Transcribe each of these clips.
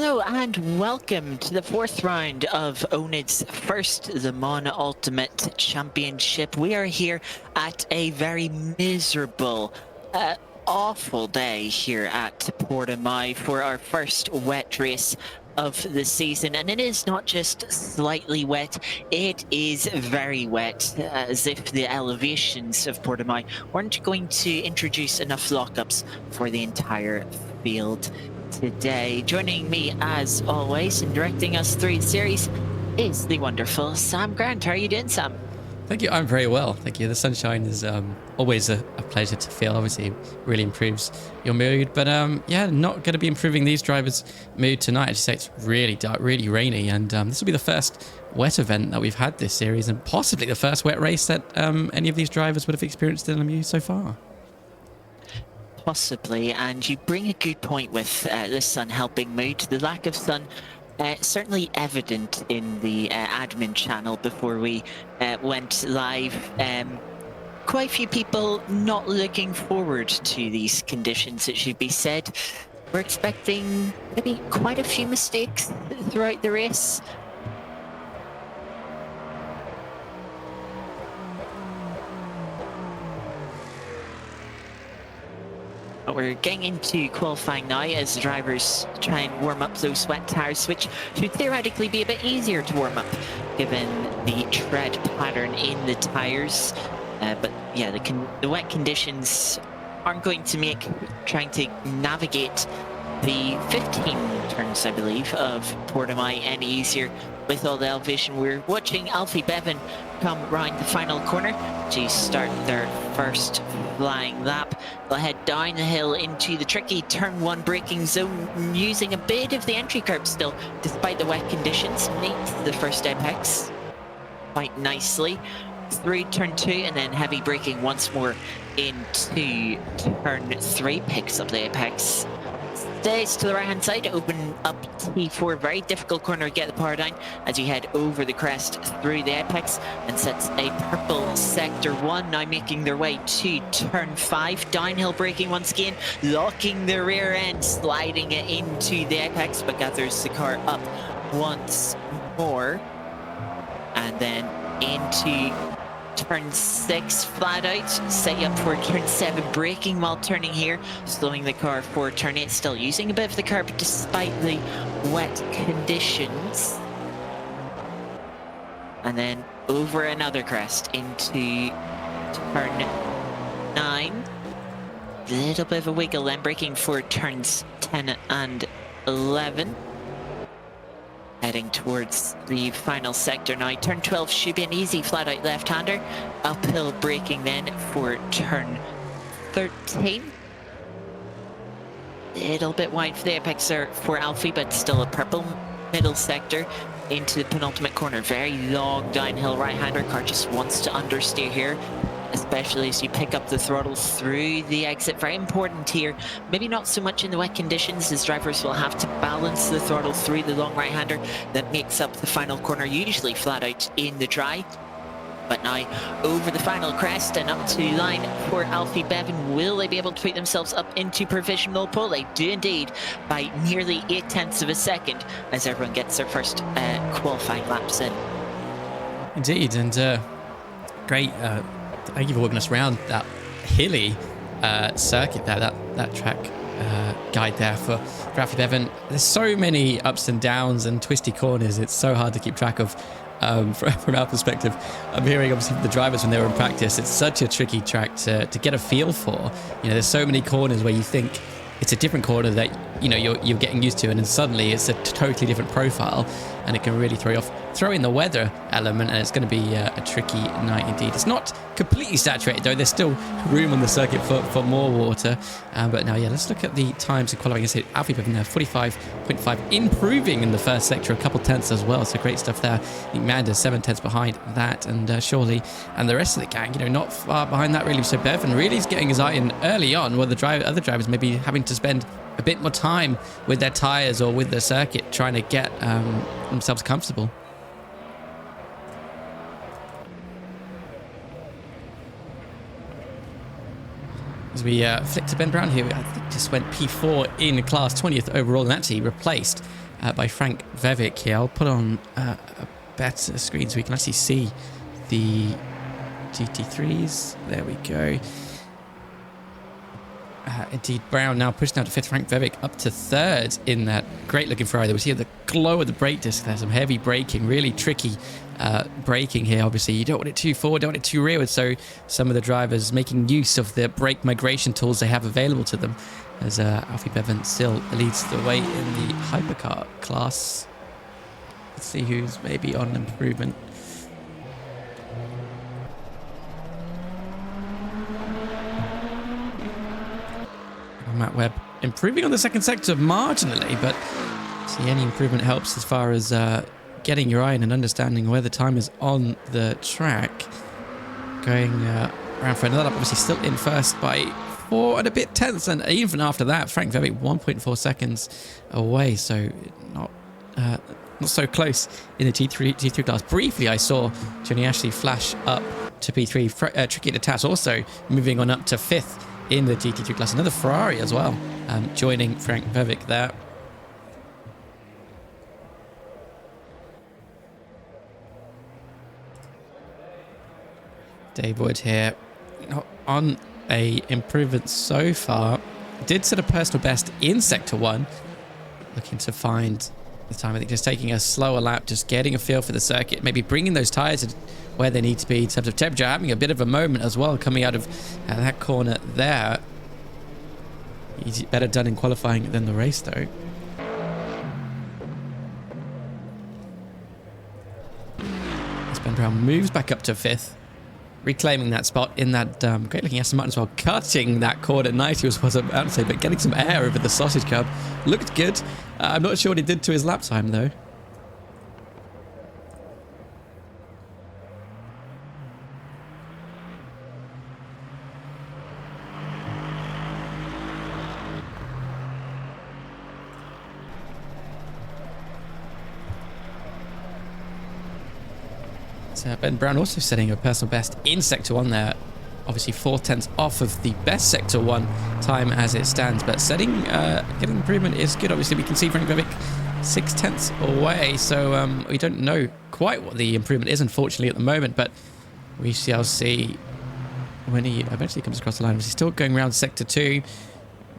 Hello and welcome to the fourth round of oNiD's first Le Mans Ultimate Championship. We are here at a very miserable, awful day here at Portimao for our first wet race of the season, and it is not just slightly wet, it is very wet, as if the elevations of Portimao weren't going to introduce enough lockups for the entire field today. Joining me as always and directing us through the series is the wonderful Sam Grant. How are you doing, Sam? Thank you. I'm very well. Thank you. The sunshine is always a pleasure to feel. Obviously, it really improves your mood. But yeah, not going to be improving these drivers' mood tonight. I just say it's really dark, really rainy. And this will be the first wet event that we've had this series and possibly the first wet race that any of these drivers would have experienced in LMU so far. Possibly. And you bring a good point with the sun helping mood. The lack of sun certainly evident in the admin channel before we went live. Quite a few people not looking forward to these conditions, it should be said. We're expecting maybe quite a few mistakes throughout the race. We're getting into qualifying now as the drivers try and warm up those wet tyres, which should theoretically be a bit easier to warm up given the tread pattern in the tyres. But yeah, the wet conditions aren't going to make trying to navigate the 15 turns, I believe, of Portimao any easier with all the elevation. We're watching Alfie Bevan come round the final corner to start their first flying lap. They'll head down the hill into the tricky turn 1 braking zone, using a bit of the entry curb still, despite the wet conditions. Meet the first apex quite nicely through turn 2, and then heavy braking once more into turn 3, picks up the apex. Stays to the right hand side, open up T4, very difficult corner to get the power down as you head over the crest through the apex, and sets a purple sector 1, now making their way to turn 5, downhill braking once again, locking the rear end, sliding it into the apex, but gathers the car up once more, and then into turn 6 flat out, set you up for turn 7, braking while turning here, slowing the car for turn 8, still using a bit of the curb despite the wet conditions. And then over another crest into turn 9. A little bit of a wiggle then, braking for turns 10 and 11. Heading towards the final sector now. Turn 12 should be an easy flat-out left-hander. Uphill braking then for turn 13. Little bit wide for the apex there for Alfie, but still a purple middle sector into the penultimate corner. Very long downhill right-hander. Car just wants to understeer here, especially as you pick up the throttle through the exit. Very important here. Maybe not so much in the wet conditions, as drivers will have to balance the throttle through the long right hander that makes up the final corner, usually flat out in the dry. But now over the final crest and up to line for Alfie Bevan. Will they be able to put themselves up into provisional pole? They do indeed, by nearly 0.8 of a second, as everyone gets their first qualifying laps in. Indeed, and great. Thank you for walking us around that hilly circuit there, that track guide there for Alfie Bevan. There's so many ups and downs and twisty corners. It's so hard to keep track of from our perspective. I'm hearing obviously from the drivers when they were in practice, it's such a tricky track to get a feel for. You know, there's so many corners where you think it's a different corner that you're getting used to, and then suddenly it's a totally different profile, and it can really throw you off. Throw in the weather element, and it's going to be a tricky night indeed. It's not completely saturated though. There's still room on the circuit for more water. But now, yeah, let's look at the times of qualifying. I said Alfie Bevan there, 45.5, improving in the first sector, a couple tenths as well. So great stuff there. I think Manda's 7 tenths behind that, and Shirley and the rest of the gang, not far behind that really. So Bevan really is getting his eye in early on, where the other drivers may be having to spend a bit more time with their tyres or with the circuit trying to get themselves comfortable. As we flick to Ben Brown here, I think just went P4 in class, 20th overall, and actually replaced by Frank Vevic here. I'll put on a better screen so we can actually see the GT3s. There we go. Indeed, Brown now pushed down to 5th. Frank Vevic up to 3rd in that great looking Ferrari. There was here the glow of the brake disc. There's some heavy braking, really tricky braking here. Obviously, you don't want it too forward, don't want it too rearward. So some of the drivers making use of the brake migration tools they have available to them, as Alfie Bevan still leads the way in the hypercar class. Let's see who's maybe on improvement. Matt Webb improving on the second sector marginally, but see, any improvement helps as far as getting your eye in and understanding where the time is on the track. Going around for another lap, obviously still in first by 4 and a bit tenths, and even after that, Frank Vevic 1.4 seconds away, so not so close in the G3 class. Briefly, I saw Johnny Ashley flash up to P3. Tricky to Tass also moving on up to 5th in the GT3 class. Another Ferrari as well, joining Frank Vevic there. Dave Wood here on a improvement so far. Did set a personal best in Sector 1. Looking to find the time. I think just taking a slower lap, just getting a feel for the circuit, maybe bringing those tyres where they need to be in terms of temperature, having a bit of a moment as well coming out of that corner there. Easy, better done in qualifying than the race though. As Ben Brown moves back up to 5th, reclaiming that spot in that great looking Aston Martin as well, cutting that corner nicely was about to say, but getting some air over the sausage curb. Looked good. I'm not sure what he did to his lap time though. Ben Brown also setting a personal best in Sector 1 there. Obviously 4 tenths off of the best Sector 1 time as it stands. But getting improvement is good. Obviously we can see Frank Vevic 6 tenths away. So we don't know quite what the improvement is, unfortunately, at the moment. But we shall see when he eventually comes across the line. He's still going around Sector 2,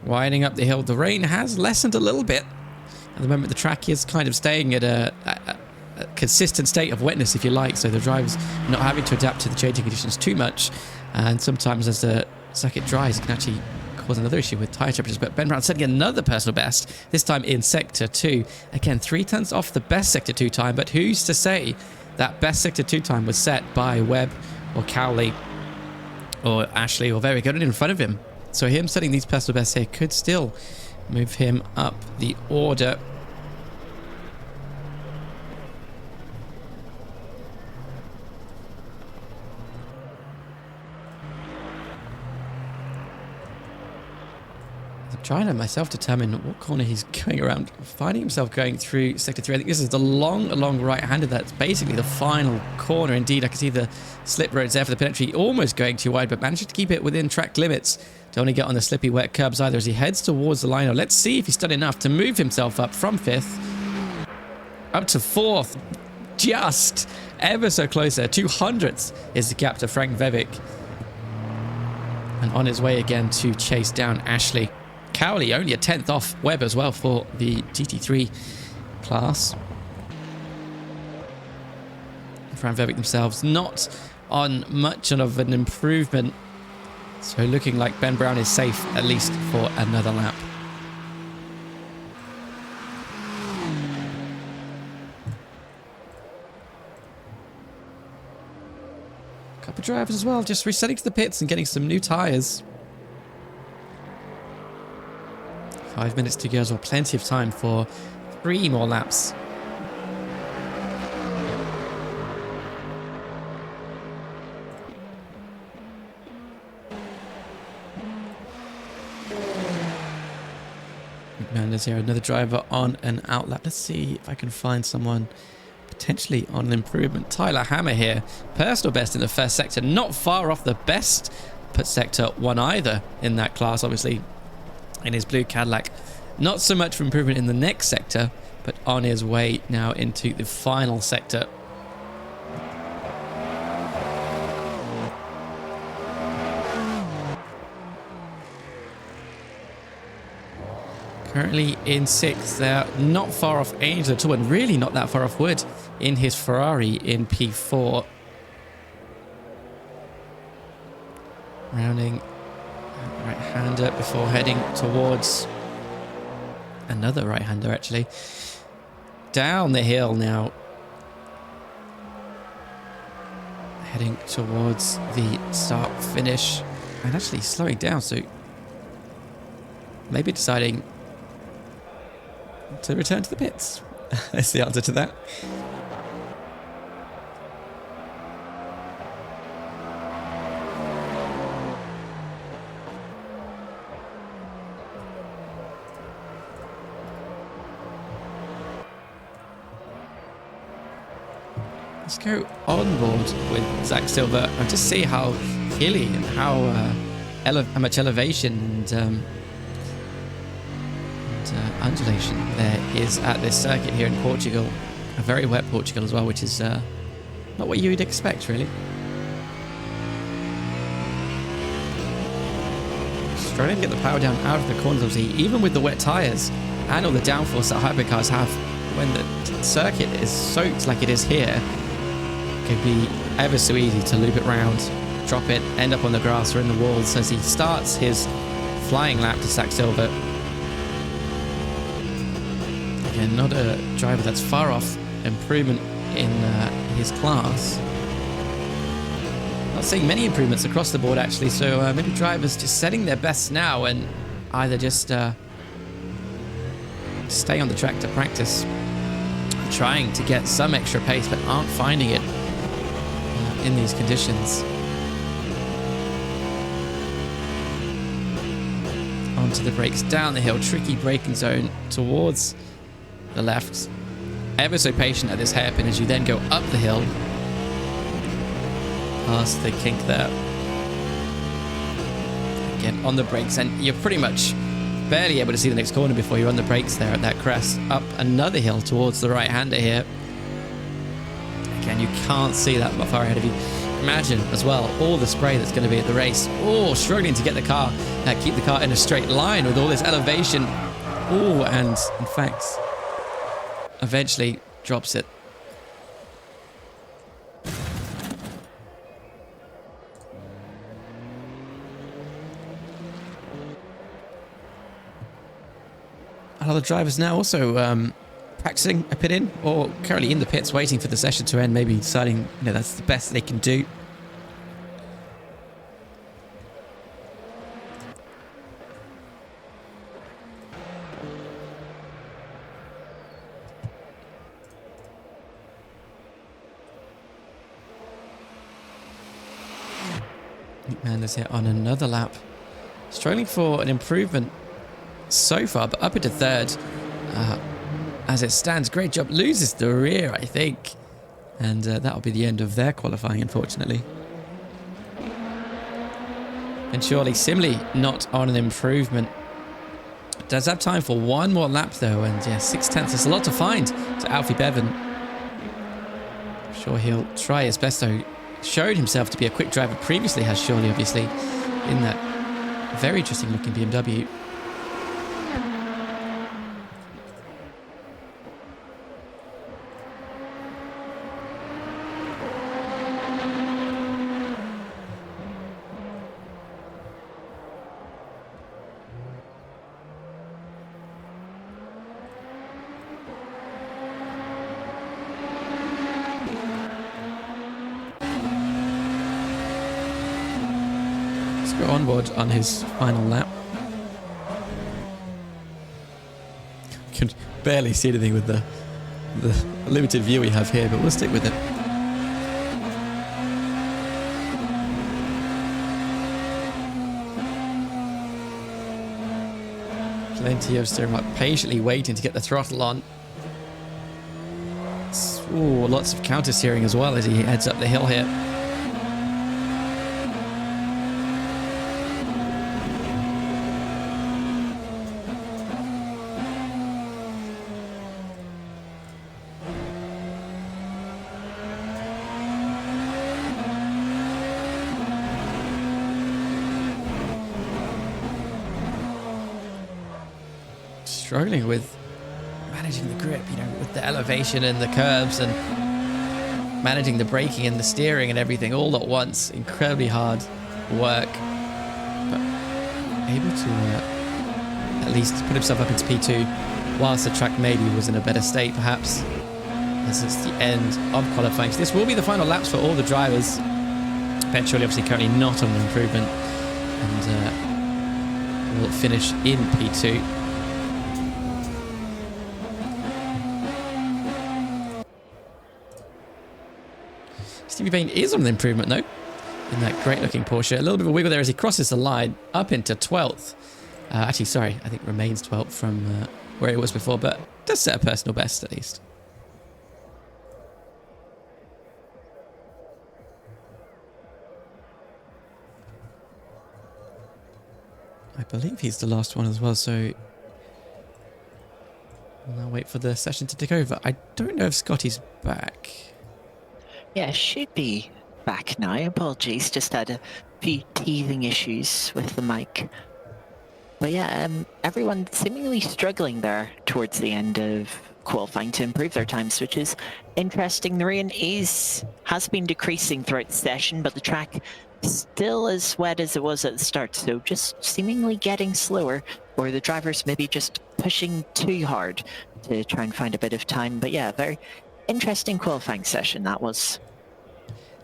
winding up the hill. The rain has lessened a little bit. At the moment the track is kind of staying at a consistent state of wetness, if you like, so the driver's not having to adapt to the changing conditions too much, and sometimes as the circuit dries it can actually cause another issue with tyre temperatures. But Ben Brown setting another personal best, this time in Sector 2, again 3 tenths off the best Sector 2 time, but who's to say that best Sector 2 time was set by Webb or Cowley or Ashley or Vevic in front of him. So him setting these personal bests here could still move him up the order. Trying to myself determine what corner he's going around, finding himself going through Sector 3. I think this is the long right-hander. That's basically the final corner. Indeed, I can see the slip roads there for the pit entry, almost going too wide, but managing to keep it within track limits. Don't want to get on the slippy wet curbs either as he heads towards the line. Let's see if he's done enough to move himself up from 5th up to 4th. Just ever so close there. 200ths is the gap to Frank Vevic. And on his way again to chase down Ashley. Cowley only a 10th off Webb as well for the GT3 class. Frank Vevic themselves not on much of an improvement, so looking like Ben Brown is safe at least for another lap. Couple of drivers as well just resetting to the pits and getting some new tyres. 5 minutes to go as well. Plenty of time for 3 more laps. Man, there's here another driver on an out lap. Let's see if I can find someone potentially on an improvement. Tyler Hammer here. Personal best in the first sector. Not far off the best put Sector 1 either in that class, obviously. In his blue Cadillac. Not so much for improvement in the next sector. but on his way now into the final sector. Currently in 6th. They're not far off Angel at all, and really not that far off Wood in his Ferrari in P4. Rounding right-hander before heading towards another right-hander, actually. Down the hill now. Heading towards the start-finish. And actually slowing down, so maybe deciding to return to the pits. That's the answer to that. Let's go on board with Zach Silver and just see how hilly and how much elevation and undulation there is at this circuit here in Portugal. A very wet Portugal as well, which is not what you would expect, really. Struggling to get the power down out of the corners, obviously, even with the wet tyres and all the downforce that hypercars have. When the circuit is soaked like it is here, it can be ever so easy to loop it round, drop it, end up on the grass or in the walls as he starts his flying lap to Zach Silver. Again, not a driver that's far off improvement in his class. Not seeing many improvements across the board, actually, so maybe drivers just setting their best now and either just stay on the track to practice, trying to get some extra pace but aren't finding it in these conditions. Onto the brakes, down the hill, tricky braking zone towards the left. Ever so patient at this hairpin as you then go up the hill past the kink there. Again on the brakes, and you're pretty much barely able to see the next corner before you're on the brakes there at that crest. Up another hill towards the right-hander here. Again, you can't see that far ahead of you. Imagine as well all the spray that's going to be at the race. Oh, struggling to get the car, keep the car in a straight line with all this elevation. Oh, and in fact, eventually drops it. A lot of drivers now also practicing a pit in, or currently in the pits waiting for the session to end, maybe deciding that's the best they can do. McManus here on another lap, struggling for an improvement so far, but up into third as it stands. Great job. Loses the rear, I think, and that'll be the end of their qualifying, unfortunately. And surely Simley not on an improvement. Does have time for one more lap though, and yeah, 6/10. There's a lot to find to Alfie Bevan. I'm sure he'll try his best though. Showed himself to be a quick driver previously, has surely obviously in that very interesting looking BMW. Onboard on his final lap. Can barely see anything with the limited view we have here, but we'll stick with it. Plenty of steering wheel, patiently waiting to get the throttle on. Ooh, lots of counter steering as well as he heads up the hill here. struggling with managing the grip, you know, with the elevation and the curves and managing the braking and the steering and everything all at once. Incredibly hard work, but able to at least put himself up into P2 whilst the track maybe was in a better state, perhaps, as it's the end of qualifying. So this will be the final laps for all the drivers. Ben Shirley obviously currently not on an improvement and will finish in P2. Stevie Bain is on an improvement though, in that great looking Porsche. A little bit of a wiggle there as he crosses the line up into 12th. Actually, sorry, I think remains 12th from where it was before, but does set a personal best at least. I believe he's the last one as well, so I'll wait for the session to take over. I don't know if Scotty's back. Yeah, should be back now. Apologies, just had a few teething issues with the mic. But yeah, everyone seemingly struggling there towards the end of qualifying to improve their times, which is interesting. The rain has been decreasing throughout the session, but the track still as wet as it was at the start, so just seemingly getting slower, or the drivers maybe just pushing too hard to try and find a bit of time. But yeah, very interesting qualifying session that was.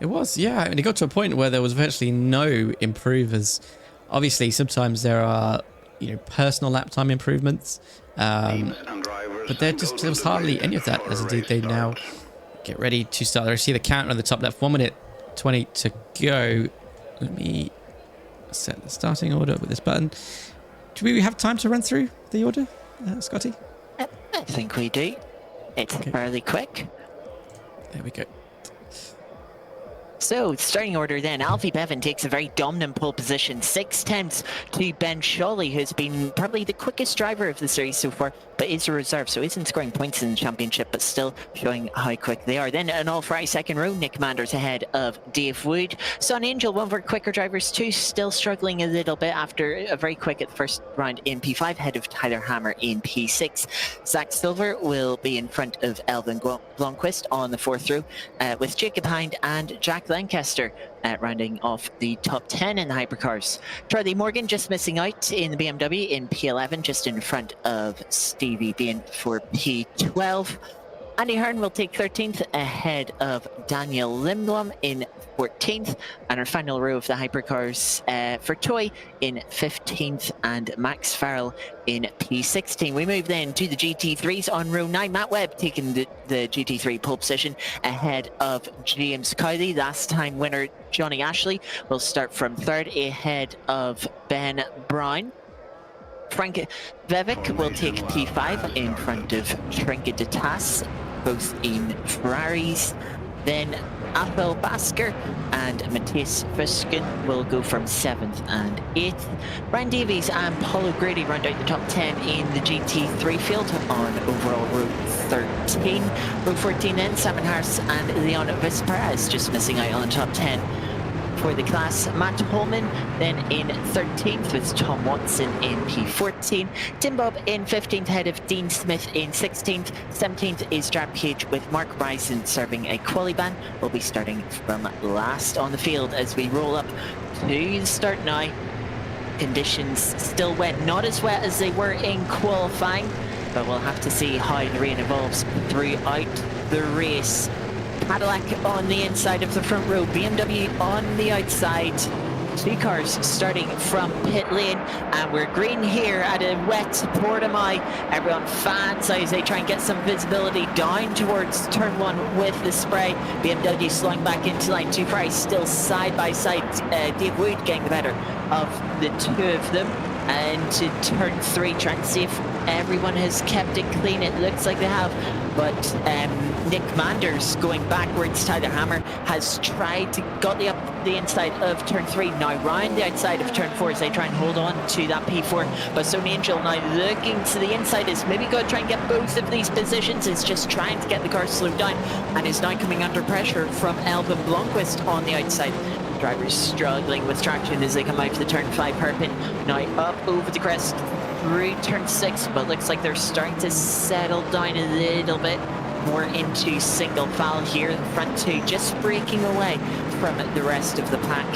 It was, yeah, and it got to a point where there was virtually no improvers. Obviously, sometimes there are, you know, personal lap time improvements, but there was hardly any of that, as indeed they now get ready to start. I see the counter on the top left, 1 minute 20 to go. Let me set the starting order with this button. Do we have time to run through the order, Scotty? I think we do. It's fairly quick. There we go. So, starting order then, Alfie Bevan takes a very dominant pole position, 6/10 to Ben Shawley, who's been probably the quickest driver of the series so far, but is a reserve, so isn't scoring points in the championship, but still showing how quick they are. Then an all-Ferrari second row, Nick Manders ahead of Dave Wood. Son Angel, one of our quicker drivers too, still struggling a little bit after a very quick at the first round in P5, ahead of Tyler Hammer in P6. Zach Silver will be in front of Elvin Blomqvist on the fourth row, with Jacob Hind and Jack Lancaster rounding off the top 10 in the hypercars. Charlie Morgan just missing out in the BMW in P11, just in front of Stevie Bain for P12. Andy Hearn will take 13th ahead of Daniel Lindblom in 14th, and our final row of the hypercars for Toy in 15th and Max Farrell in P16. We move then to the GT3s on row 9. Matt Webb taking the GT3 pole position ahead of James Cowley. Last time winner Johnny Ashley will start from third ahead of Ben Brown. Frank Vivek will take P5 in front of Trinket de Tass, both in Ferraris. Then Athel Basker and Matthias Fusken will go from 7th and 8th. Brian Davies and Paul O'Grady round out the top 10 in the GT3 field on overall row 13. Row 14 then, Simon Harris and Leon Visparez just missing out on the top 10 for the class. Matt Holman then in 13th with Tom Watson in P14. Tim Bob in 15th ahead of Dean Smith in 16th. 17th is Jared Page with Mark Bryson serving a quali ban. We'll be starting from last on the field as we roll up to the start now. Conditions still wet, not as wet as they were in qualifying, but we'll have to see how the rain evolves throughout the race. Cadillac on the inside of the front row, BMW on the outside. Two cars starting from pit lane, and we're green here at a wet Portimao. Everyone fans as they try and get some visibility down towards turn 1 with the spray. BMW slowing back into line. Two Ferraris still side by side. Dave Wood getting the better of the two of them. And to turn 3, trying to see if everyone has kept it clean. It looks like they have, but Nick Manders going backwards. Tyler Hammer has tried to got the inside of turn 3, now round the outside of turn 4 as they try and hold on to that P4. But Son Angel now looking to the inside, is maybe going to try and get both of these positions, is just trying to get the car slowed down, and is now coming under pressure from Elvin Blomqvist on the outside. Drivers struggling with traction as they come out to the turn 5 hairpin. Now up over the crest through turn 6, but looks like they're starting to settle down a little bit more into single file here. The front two just breaking away from the rest of the pack,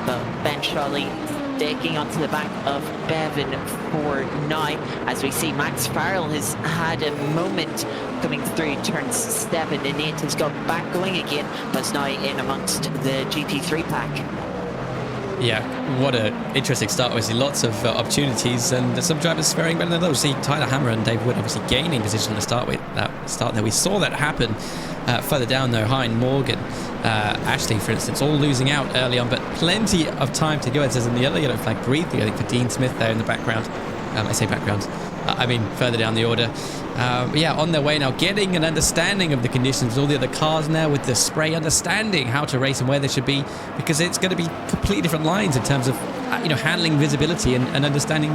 but Ben Shawley sticking onto the back of Bevan for now. As we see, Max Farrell has had a moment coming through turns 7 and 8, has got back going again, but is now in amongst the GP3 pack. Yeah, what an interesting start. Obviously, lots of opportunities, and some drivers faring better than others. See, Tyler Hammer and Dave Wood obviously gaining position at the start. There, we saw that happen. Further down, though, Hein, Morgan, Ashley, for instance, all losing out early on, but plenty of time to go. It says in the yellow flag breathing, I think, for Dean Smith there in the background. I say background. I mean, further down the order. Yeah, on their way now, getting an understanding of the conditions, all the other cars in there with the spray, understanding how to race and where they should be, because it's going to be completely different lines in terms of, handling visibility and understanding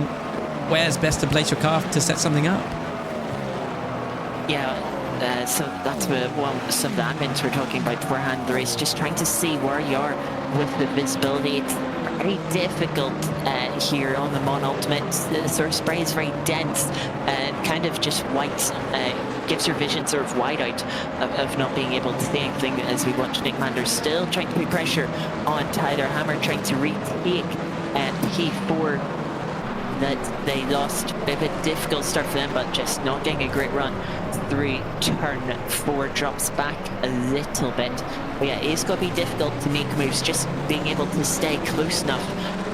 where's best to place your car to set something up. Yeah, so that's some of the admins we're talking about beforehand the race, just trying to see where you are with the visibility. It's very difficult here on the Mon Ultimate. The sort of spray is very dense and kind of just white, gives your vision sort of wide out of not being able to see anything, as we watch Nick Manders still trying to put pressure on Tyler Hammer, trying to retake P4 that they lost. A bit of a difficult start for them, but just not getting a great run through turn 4, drops back a little bit. But yeah, it's going to be difficult to make moves, just being able to stay close enough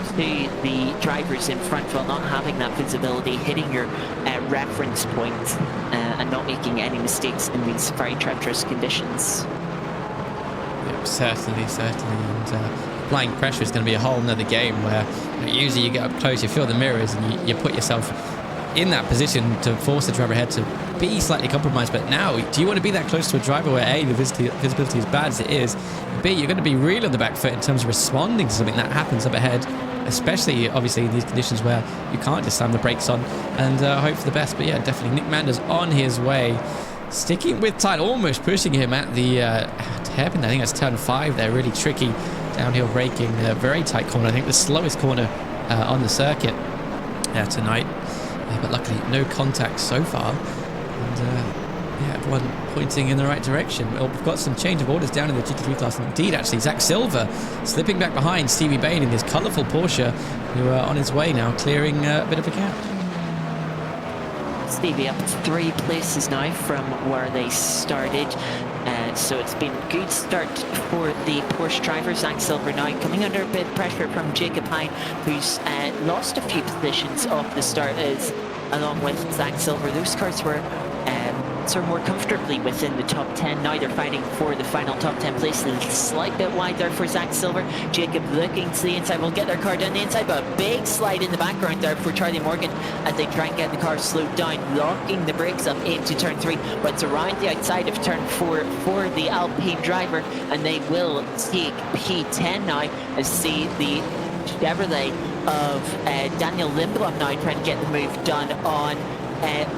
to the drivers in front while not having that visibility, hitting your reference point and not making any mistakes in these very treacherous conditions. Yep, certainly. And applying pressure is going to be a whole nother game where usually you get up close, you feel the mirrors, and you put yourself in that position to force the driver ahead to be slightly compromised. But now, do you want to be that close to a driver where A, the visibility is bad as it is, B, you're going to be really on the back foot in terms of responding to something that happens up ahead, especially obviously in these conditions where you can't just slam the brakes on and hope for the best. But yeah, definitely Nick Manders on his way, sticking with Tyler, almost pushing him at the hairpin. I think that's turn 5 there, really tricky downhill braking, very tight corner. I think the slowest corner on the circuit tonight. But luckily, no contact so far. And yeah, everyone pointing in the right direction. Well, we've got some change of orders down in the GT3 class. Indeed, actually, Zach Silver slipping back behind Stevie Bain in his colourful Porsche, who are on his way now, clearing a bit of a gap. Stevie up 3 places now from where they started. So it's been a good start for the Porsche driver. Zach Silver now coming under a bit of pressure from Jacob Hein, who's lost a few positions off the start, as along with Zach Silver. Those cars were sort of more comfortably within the top 10. Now they're fighting for the final top 10 place. A slight bit wide there for Zach Silver. Jacob looking to the inside, will get their car down the inside, but a big slide in the background there for Charlie Morgan as they try and get the car slowed down, locking the brakes up into turn 3, but it's around the outside of turn 4 for the Alpine driver, and they will take P10 now, as see the Chevrolet of Daniel Lindblom now trying to get the move done on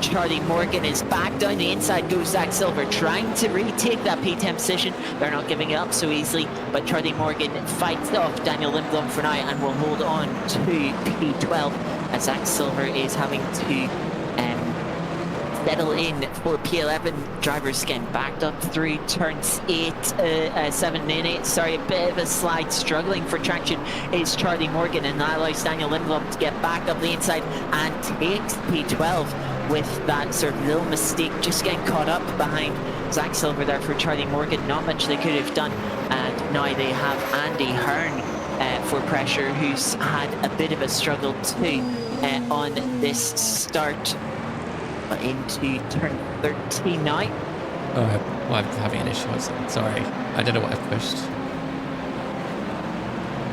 Charlie Morgan. Is back down the inside goes Zach Silver, trying to retake that P10 position. They're not giving it up so easily, but Charlie Morgan fights off Daniel Lindblom for now and will hold on to P12, as Zach Silver is having to settle in for P11. Drivers getting backed up through turns 7 and 8. Sorry, a bit of a slide, struggling for traction is Charlie Morgan, and that allows Daniel Lindblom to get back up the inside and takes P12 with that sort of little mistake, just getting caught up behind Zach Silver there for Charlie Morgan. Not much they could have done, and now they have Andy Hearn for pressure, who's had a bit of a struggle too on this start. Into turn 13 now. Oh, well, I'm having an issue. Sorry, I don't know what I've pushed.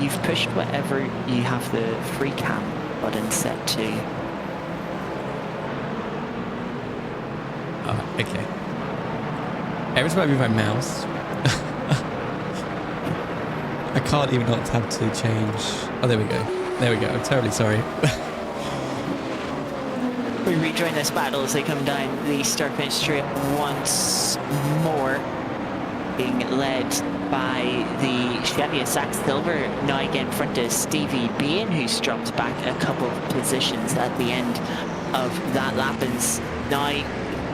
You've pushed whatever you have the free cam button set to. Oh, okay. Every time I move my mouse, I can't even not have to change. Oh, there we go. There we go. I'm terribly sorry. We rejoin this battle as they come down the start finish straight once more. being led by the Chevy Zach Silver, now again in front of Stevie Bean, who's dropped back a couple of positions at the end of that lap, and now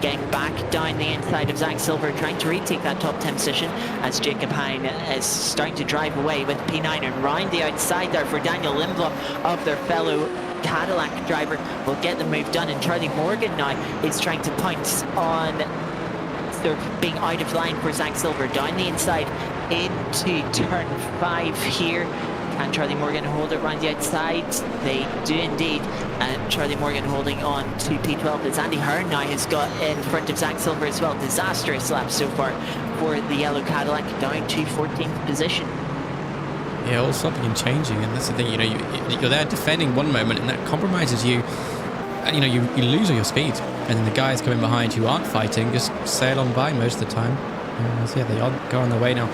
getting back down the inside of Zach Silver, trying to retake that top 10 position as Jacob Hein is starting to drive away with P9, and round the outside there for Daniel Lindblom of their fellow Cadillac driver will get the move done, and Charlie Morgan now is trying to pounce on sort of being out of line for Zach Silver down the inside into turn 5 here. Can Charlie Morgan hold it round the outside? They do indeed. And Charlie Morgan holding on to P12 as Andy Hearn now has got in front of Zach Silver as well. Disastrous lap so far for the yellow Cadillac, down to 14th position. Yeah, all stopping and changing, and that's the thing, you know, you're there defending one moment, and that compromises you. And, you know, you lose all your speed, and then the guys coming behind who aren't fighting just sail on by most of the time. So yeah, they go on their way now.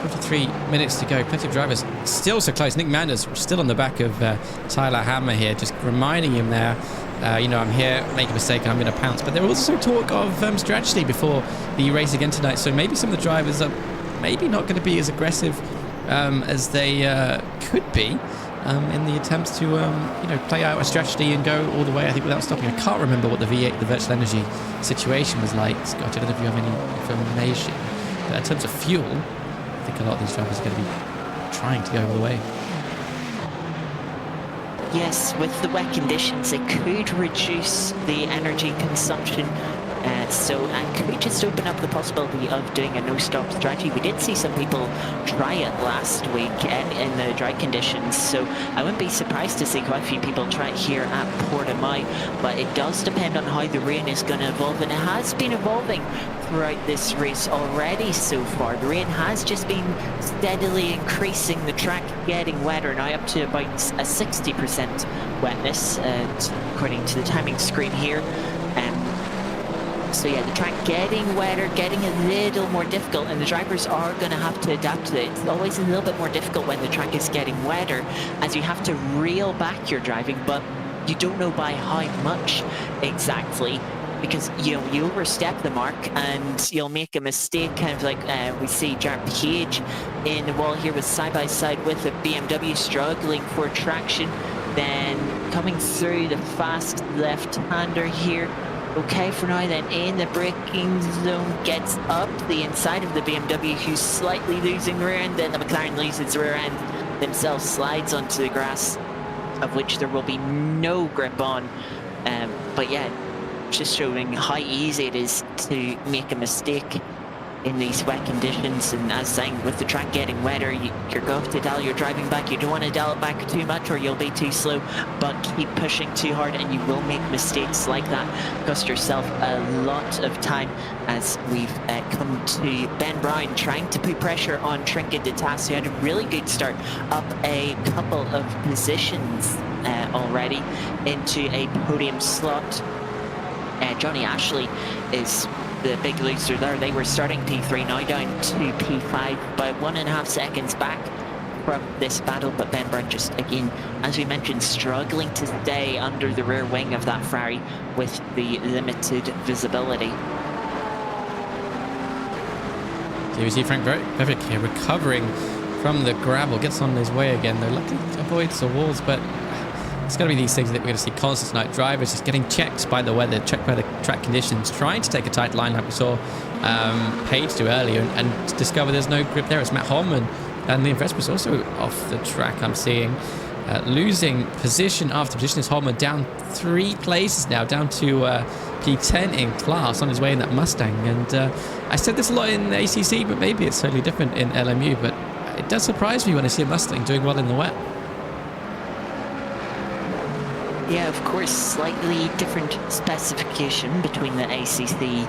53 minutes to go. Plenty of drivers still so close. Nick Manders still on the back of Tyler Hammer here, just reminding him there, you know, I'm here, make a mistake, and I'm going to pounce. But there was also talk of strategy before the race again tonight, so maybe some of the drivers are maybe not going to be as aggressive as they could be in the attempts to, you know, play out a strategy and go all the way, I think, without stopping. I can't remember what the V8, the virtual energy situation was like. Scott, I don't know if you have any information. But in terms of fuel, I think a lot of these drivers are going to be trying to go all the way. Yes, with the wet conditions, it could reduce the energy consumption. So and could just open up the possibility of doing a no-stop strategy. We did see some people try it last week in the dry conditions, so I wouldn't be surprised to see quite a few people try it here at Portimao, but it does depend on how the rain is going to evolve, and it has been evolving throughout this race already so far. The rain has just been steadily increasing, the track getting wetter, now up to about a 60% wetness, according to the timing screen here. So yeah, the track getting wetter, getting a little more difficult, and the drivers are going to have to adapt to it. It's always a little bit more difficult when the track is getting wetter, as you have to reel back your driving, but you don't know by how much exactly, because you know, you overstep the mark and you'll make a mistake, kind of like we see Jared Page in the wall here with side-by-side with a BMW struggling for traction, then coming through the fast left-hander here. Okay for now, then in the braking zone, gets up the inside of the BMW, who's slightly losing the rear end, then the McLaren loses the rear end themselves, slides onto the grass, of which there will be no grip on. But yeah, just showing how easy it is to make a mistake in these wet conditions, and as saying, with the track getting wetter, you're going to dial your driving back. You don't want to dial it back too much or you'll be too slow, but keep pushing too hard and you will make mistakes like that, cost yourself a lot of time, as we've come to Ben Brown trying to put pressure on Trinket Detas, who had a really good start, up a couple of positions already into a podium slot. Johnny Ashley is the big loser there. They were starting P3, now down to P5, about 1.5 seconds back from this battle, but Ben Brown just, again, as we mentioned, struggling to stay under the rear wing of that Ferrari with the limited visibility. Here we see Frank Bevick here recovering from the gravel, gets on his way again. They're lucky to avoid the walls, but it's going to be these things that we're going to see constant tonight. Drivers just getting checked by the weather, checked by the track conditions, trying to take a tight line like we saw Page do earlier, and discover there's no grip there. It's Matt Holman, and Liam Vesper's also off the track, I'm seeing. Losing position after position is Holman, down 3 places now, down to P10 in class, on his way in that Mustang. And I said this a lot in ACC, but maybe it's totally different in LMU, but it does surprise me when I see a Mustang doing well in the wet. Yeah, of course, slightly different specification between the ACC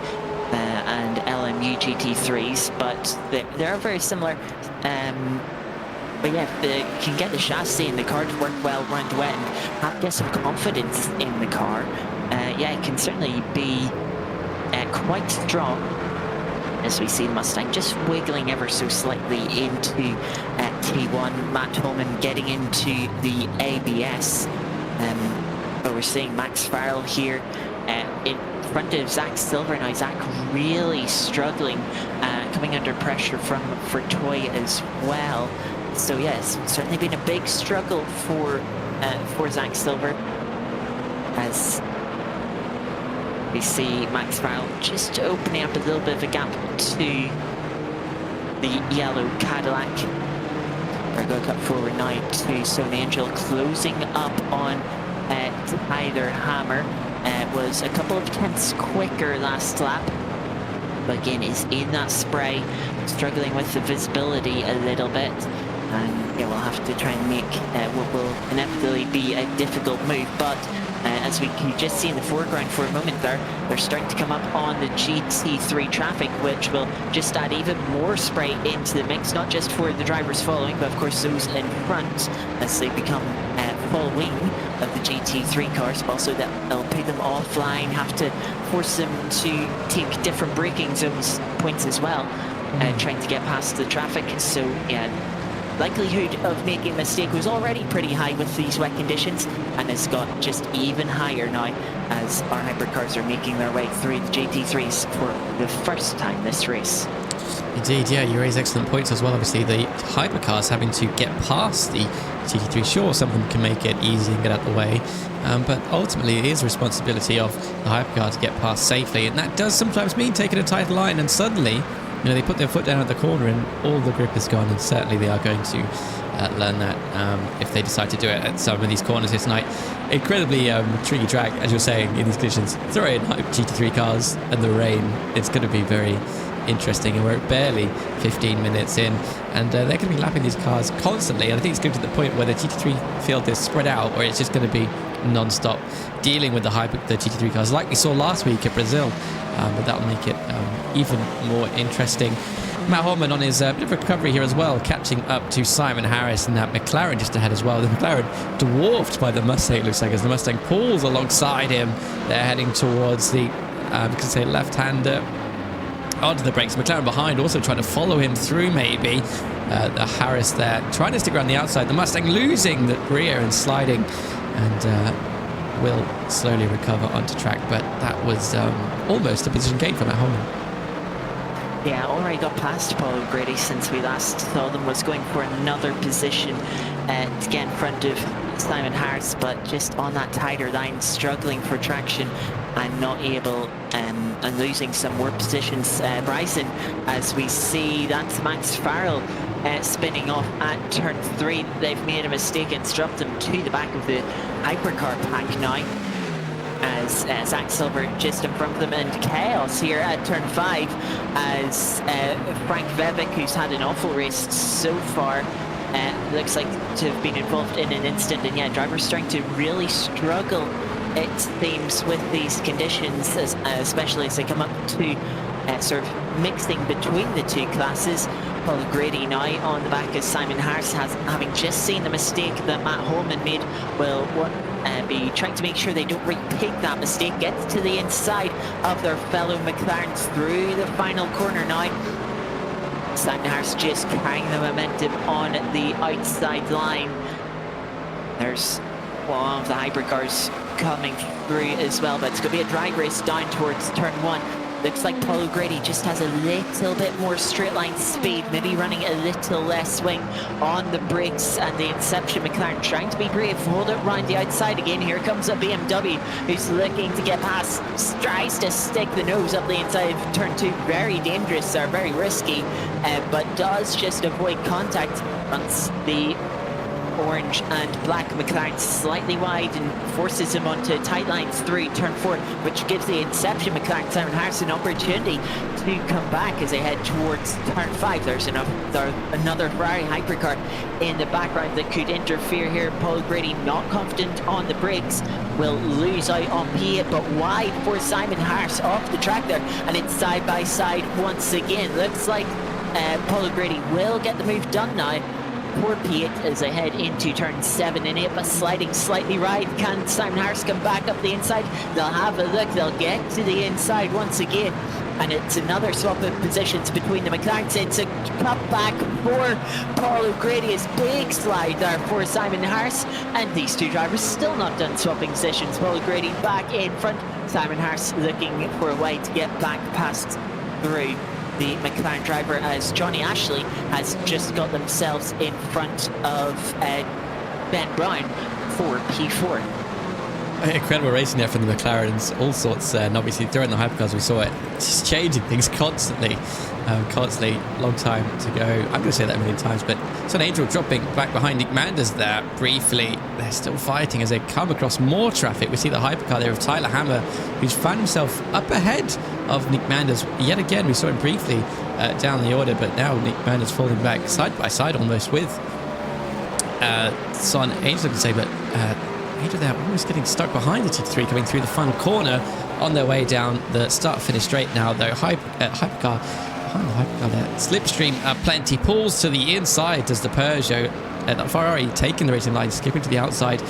and LMU GT3s, but they are very similar. But yeah, they can get the chassis and the car to work well around the wet and get some confidence in the car. Yeah, it can certainly be quite strong, as we see the Mustang just wiggling ever so slightly into T1. Matt Holman getting into the ABS. But we're seeing Max Farrell here in front of Zach Silver now. Zach really struggling, coming under pressure from Toy as well. So yes, certainly been a big struggle for Zach Silver, as we see Max Farrell just opening up a little bit of a gap to the yellow Cadillac. We're going to cut forward now to Stone Angel, closing up on Tyler Hammer. Was a couple of tenths quicker last lap, but again is in that spray, struggling with the visibility a little bit. And yeah, we'll have to try and make what will inevitably be a difficult move. But as we can just see in the foreground for a moment there, they're starting to come up on the GT3 traffic, which will just add even more spray into the mix, not just for the drivers following, but of course those in front as they become full wing of the GT3 cars, but also that they'll put them offline, have to force them to take different braking zones points as well, trying to get past the traffic. So yeah, likelihood of making a mistake was already pretty high with these wet conditions, and has got just even higher now as our hypercars are making their way through the GT3s for the first time this race. Indeed, yeah, you raise excellent points as well. Obviously, the hypercars having to get past the GT3. Sure, some of them can make it easy and get out of the way, but ultimately it is the responsibility of the hypercar to get past safely, and that does sometimes mean taking a tight line, and suddenly, you know, they put their foot down at the corner and all the grip is gone, and certainly they are going to learn that if they decide to do it at some of these corners this night. Incredibly tricky track, as you're saying, in these conditions. Throw in GT3 cars and the rain, it's going to be very interesting, and we're barely 15 minutes in, and they're going to be lapping these cars constantly, and I think it's going to the point where the GT3 field is spread out, where it's just going to be non-stop dealing with the GT3 cars like we saw last week at Brazil, but that will make it even more interesting. Matt Horman on his bit of recovery here as well, catching up to Simon Harris, and that McLaren just ahead as well. The McLaren dwarfed by the Mustang, looks like, as the Mustang pulls alongside him. They're heading towards the left-hander onto the brakes. McLaren behind, also trying to follow him through maybe. The Harris there trying to stick around the outside. The Mustang losing the rear and sliding, and will slowly recover onto track, but that was almost a position gain for Matt Horman. Yeah, already got past Paul O'Grady since we last saw them, was going for another position to get in front of Simon Harris, but just on that tighter line, struggling for traction and not able, and losing some more positions. Bryson, as we see, that's Max Farrell spinning off at turn 3. They've made a mistake and dropped him to the back of the hypercar pack now, as Zach Silver just in front of them, and chaos here at turn 5 as Frank Vevic, who's had an awful race so far, looks like to have been involved in an incident. And yeah, drivers starting to really struggle, it seems, with these conditions, especially as they come up to sort of mixing between the two classes. Paul O'Grady now on the back as Simon Harris, having just seen the mistake that Matt Holman made, will be trying to make sure they don't repeat that mistake. Gets to the inside of their fellow McLarens through the final corner now. Simon Harris just carrying the momentum on the outside line. There's one of the hypercars coming through as well, but it's going to be a drag race down towards turn 1. Looks like Paul O'Grady just has a little bit more straight line speed, maybe running a little less swing on the brakes, and the Inception McLaren trying to be brave, hold it round the outside again. Here comes a BMW who's looking to get past, tries to stick the nose up the inside of turn 2. Very dangerous there, very risky, but does just avoid contact. Runs the orange and black McLaren slightly wide and forces him onto tight lines through turn 4, which gives the Inception McLaren Simon Harris an opportunity to come back as they head towards turn 5. There's another Ferrari hypercar in the background that could interfere here. Paul O'Grady not confident on the brakes, will lose out on P8, but wide for Simon Harris off the track there, and it's side by side once again. Looks like Paul O'Grady will get the move done now. Poor P8 as they head into turn 7 and 8, but sliding slightly right. Can Simon Harris come back up the inside? They'll have a look, they'll get to the inside once again. And it's another swap of positions between the McLarens. It's a cutback for Paul O'Grady. His big slide there for Simon Harris. And these two drivers still not done swapping positions. Paul O'Grady back in front. Simon Harris looking for a way to get back past through the McLaren driver, as Johnny Ashley has just got themselves in front of Ben Brown for P4. Incredible racing there from the McLarens, all sorts, and obviously during the hypercars we saw it just changing things constantly, long time to go. I'm going to say that a million times, but it's an Angel dropping back behind Nick Manders there briefly. They're still fighting as they come across more traffic. We see the hypercar there of Tyler Hammer, who's found himself up ahead of Nick Manders. Yet again, we saw him briefly down the order, but now Nick Manders falling back side by side almost with Son Angel, I can say, but Angel there almost getting stuck behind the GT3 coming through the final corner on their way down the start-finish straight now, though. Hypercar behind the hypercar there. Slipstream plenty, pulls to the inside as the Peugeot, the Ferrari taking the racing line, skipping to the outside,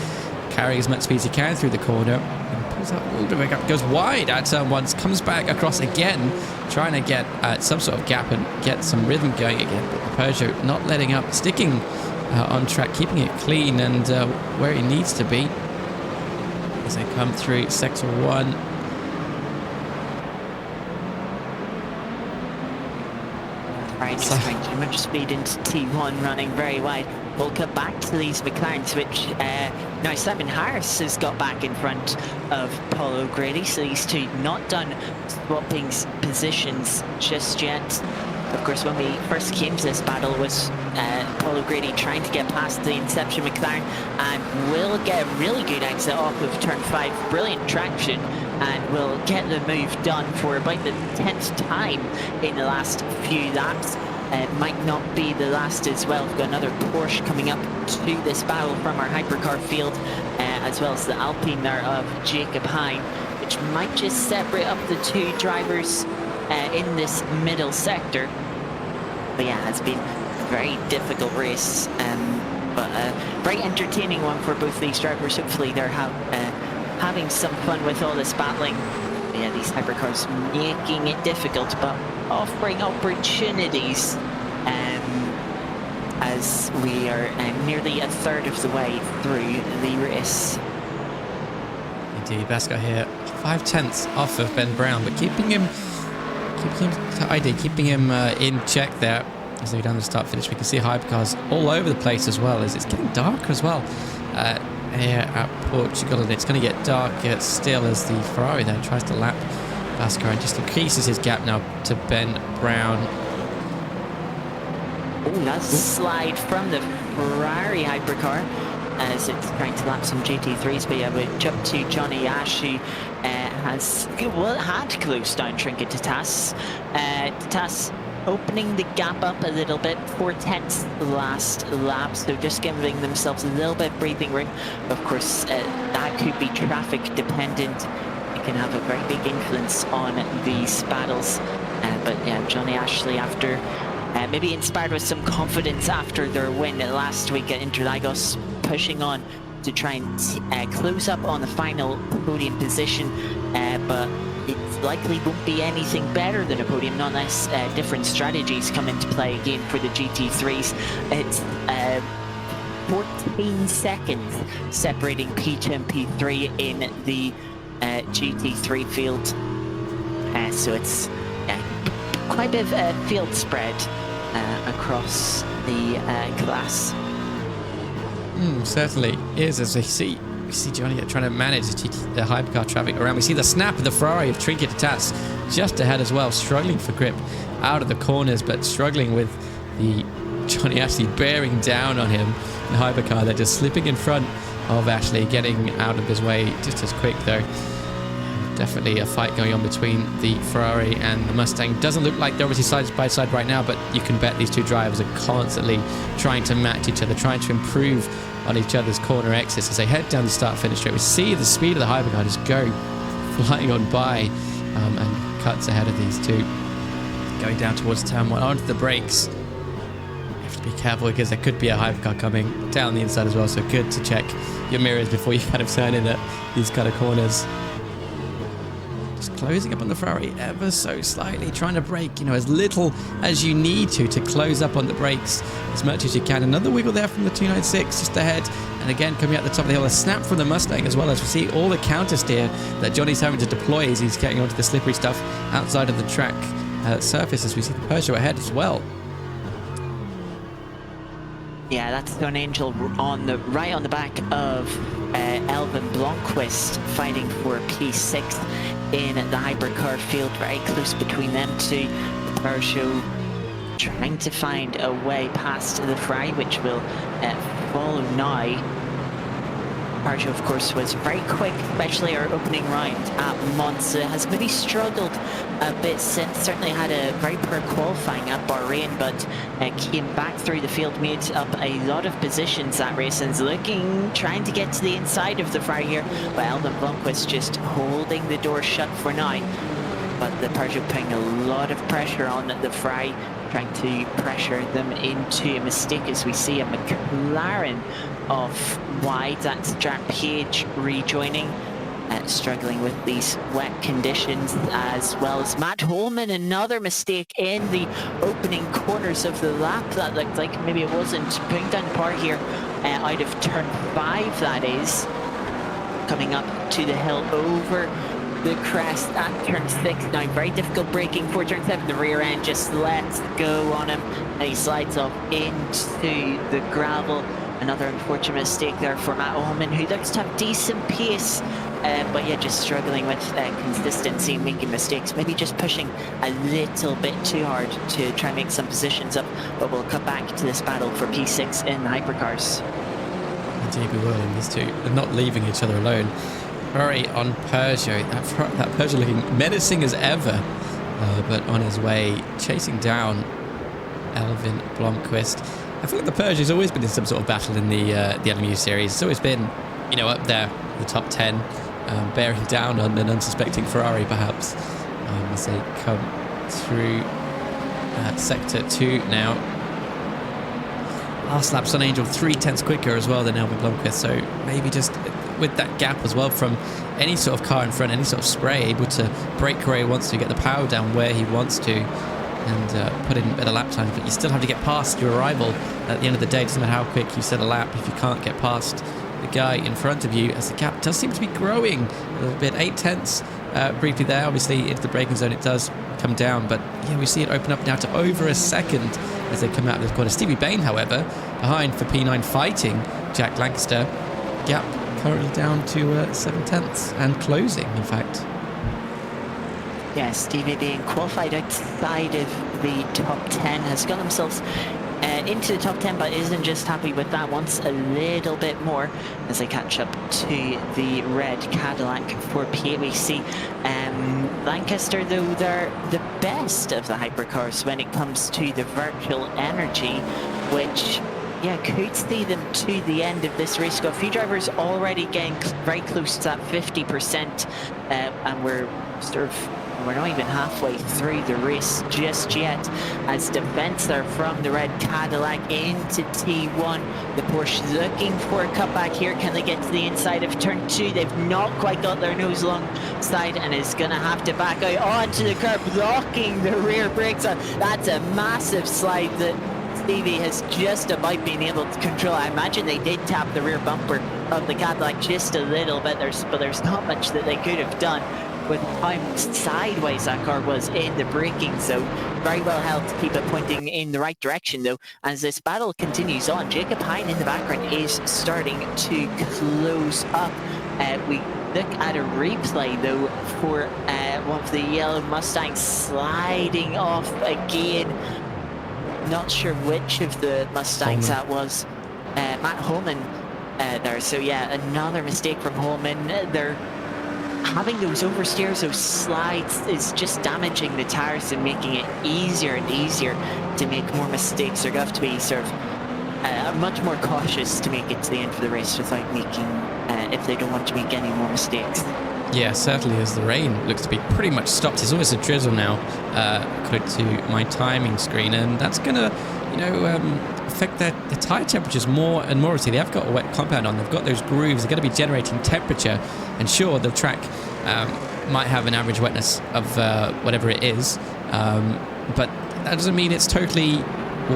carrying as much speed as he can through the corner, and pulls out all the way up, goes wide at turn one, comes back across again, trying to get some sort of gap and get some rhythm going again, but the Peugeot not letting up, sticking on track, keeping it clean and where it needs to be as they come through sector one. Right, just trying too much speed into T1, running very wide. We'll cut back to these McLarens, which now Simon Harris has got back in front of Paul O'Grady, so these two not done swapping positions just yet. Of course, when we first came to this battle was Paul O'Grady trying to get past the Inception McLaren and will get a really good exit off of turn 5, brilliant traction, and will get the move done for about the 10th time in the last few laps. Might not be the last as well. We've got another Porsche coming up to this battle from our hypercar field, as well as the Alpine there of Jacob Hine, which might just separate up the two drivers in this middle sector. But yeah, it's been a very difficult race, but a very entertaining one for both these drivers. Hopefully they're having some fun with all this battling. But yeah, these hypercars making it difficult, but offering opportunities as we are nearly a third of the way through the race. Indeed, Basco here, 5/10 off of Ben Brown, but keeping him to ID, keeping him in check there as they go down the start finish. We can see hypercars all over the place as well, as it's getting darker as well here at Portugal, and it's going to get darker still as the Ferrari then tries to lap Basco and just increases his gap now to Ben Brown. Oh, that's a slide from the Ferrari hypercar as it's trying to lap some GT3s, but yeah, we jump to Johnny Ash, who had closed down Trinket to Tass. Tass opening the gap up a little bit, 4/10 last lap, so just giving themselves a little bit of breathing room. Of course, that could be traffic dependent. It can have a very big influence on these battles. But yeah, Johnny Ashley, after maybe inspired with some confidence after their win last week at Interlagos, pushing on to try and close up on the final podium position, but it likely won't be anything better than a podium, not unless different strategies come into play again for the GT3s. It's 14 seconds separating P2 and P3 in the GT3 field, so it's quite a bit of field spread across the class. Certainly is, as we see Johnny trying to manage the hypercar traffic around. We see the snap of the Ferrari of Trinket to Tass just ahead as well, struggling for grip out of the corners, but struggling with the Johnny Ashley bearing down on him in the hypercar. They're just slipping in front of Ashley, getting out of his way just as quick though. Definitely a fight going on between the Ferrari and the Mustang. Doesn't look like they're obviously side by side right now, but you can bet these two drivers are constantly trying to match each other, trying to improve on each other's corner exits as they head down the start-finish straight. We see the speed of the hypercar just go flying on by and cuts ahead of these two. Going down towards turn one, onto the brakes. You have to be careful because there could be a hypercar coming down the inside as well, so good to check your mirrors before you kind of turn in at these kind of corners. just closing up on the Ferrari ever so slightly, trying to brake, as little as you need to close up on the brakes as much as you can. Another wiggle there from the 296 just ahead. And again, coming out the top of the hill, a snap from the Mustang as well, as we see all the counter steer that Johnny's having to deploy as he's getting onto the slippery stuff outside of the track surface, as we see the Peugeot ahead as well. Yeah, that's Stone Angel right on the back of Elvin Blomqvist, fighting for P6 in the hypercar field. Very close between them two. The Peugeot trying to find a way past the Fry, which will follow now. Peugeot, of course, was very quick, especially our opening round at Monza. Has maybe struggled a bit since. Certainly had a very poor qualifying at Bahrain, but came back through the field, made up a lot of positions that race, and is trying to get to the inside of the Ferrari here. But Elvin Blomqvist just holding the door shut for now. But the Peugeot putting a lot of pressure on the Ferrari, trying to pressure them into a mistake, as we see a McLaren off wide. That's Jack Page rejoining, struggling with these wet conditions, as well as Matt Holman. Another mistake in the opening corners of the lap. That looked like maybe it wasn't putting down the par here out of turn 5, that is. Coming up to the hill over the crest at turn 6. Now very difficult braking for turn 7. The rear end just lets go on him, and he slides off into the gravel. Another unfortunate mistake there for Matt Ullman, who looks to have decent pace, but yeah, just struggling with consistency, making mistakes, maybe just pushing a little bit too hard to try and make some positions up. But we'll come back to this battle for P6 in the hypercars. Indeed we will, and these two are not leaving each other alone. Ferrari on Peugeot, that Peugeot looking menacing as ever, but on his way, chasing down Elvin Blomqvist. I feel like the Peugeot's always been in some sort of battle in the LMU series. It's always been, up there, the top 10, bearing down on an unsuspecting Ferrari, perhaps, as they come through Sector 2 now. Last lap, Sun Angel 0.3 quicker as well than Elvin Blomqvist, so maybe just with that gap as well from any sort of car in front, any sort of spray, able to brake where he wants to, get the power down where he wants to, and put in better lap times. But you still have to get past your rival at the end of the day. It doesn't matter how quick you set a lap if you can't get past the guy in front of you, as the gap does seem to be growing a little bit. 0.8 briefly there. Obviously into the braking zone it does come down, but yeah, we see it open up now to over a second as they come out of this corner. Stevie Bain, however, behind for P9, fighting Jack Lancaster. Gap currently down to 0.7 and closing, in fact. Yeah, Stevie being qualified outside of the top 10, has got himself into the top 10, but isn't just happy with that. Wants a little bit more as they catch up to the red Cadillac for PWC. Lancaster, though, they're the best of the hypercars when it comes to the virtual energy, which, yeah, could see them to the end of this race. Got a few drivers already getting very close to that 50%, and we're not even halfway through the race just yet, as defense there from the red Cadillac into T1. The Porsche looking for a cutback here. Can they get to the inside of turn 2? They've not quite got their nose alongside, and is going to have to back out onto the curb, blocking the rear brakes. That's a massive slide that Stevie has just about been able to control. I imagine they did tap the rear bumper of the Cadillac just a little bit, but there's not much that they could have done with how sideways that car was in the braking zone. Very well held to keep it pointing in the right direction, though, as this battle continues on. Jacob Hine in the background is starting to close up. We look at a replay, though, for one of the yellow Mustangs sliding off again. Not sure which of the Mustangs that was. Matt Holman there. So yeah, another mistake from Holman. They're having those oversteers, those slides, is just damaging the tires and making it easier and easier to make more mistakes. They're going to have to be sort of much more cautious to make it to the end of the race without making, if they don't want to make any more mistakes. Yeah, certainly, as the rain looks to be pretty much stopped. There's always a drizzle now, according to my timing screen, and that's going to, affect the tyre temperatures more and more. See, they have got a wet compound on. They've got those grooves. They're going to be generating temperature, and sure, the track might have an average wetness of whatever it is, but that doesn't mean it's totally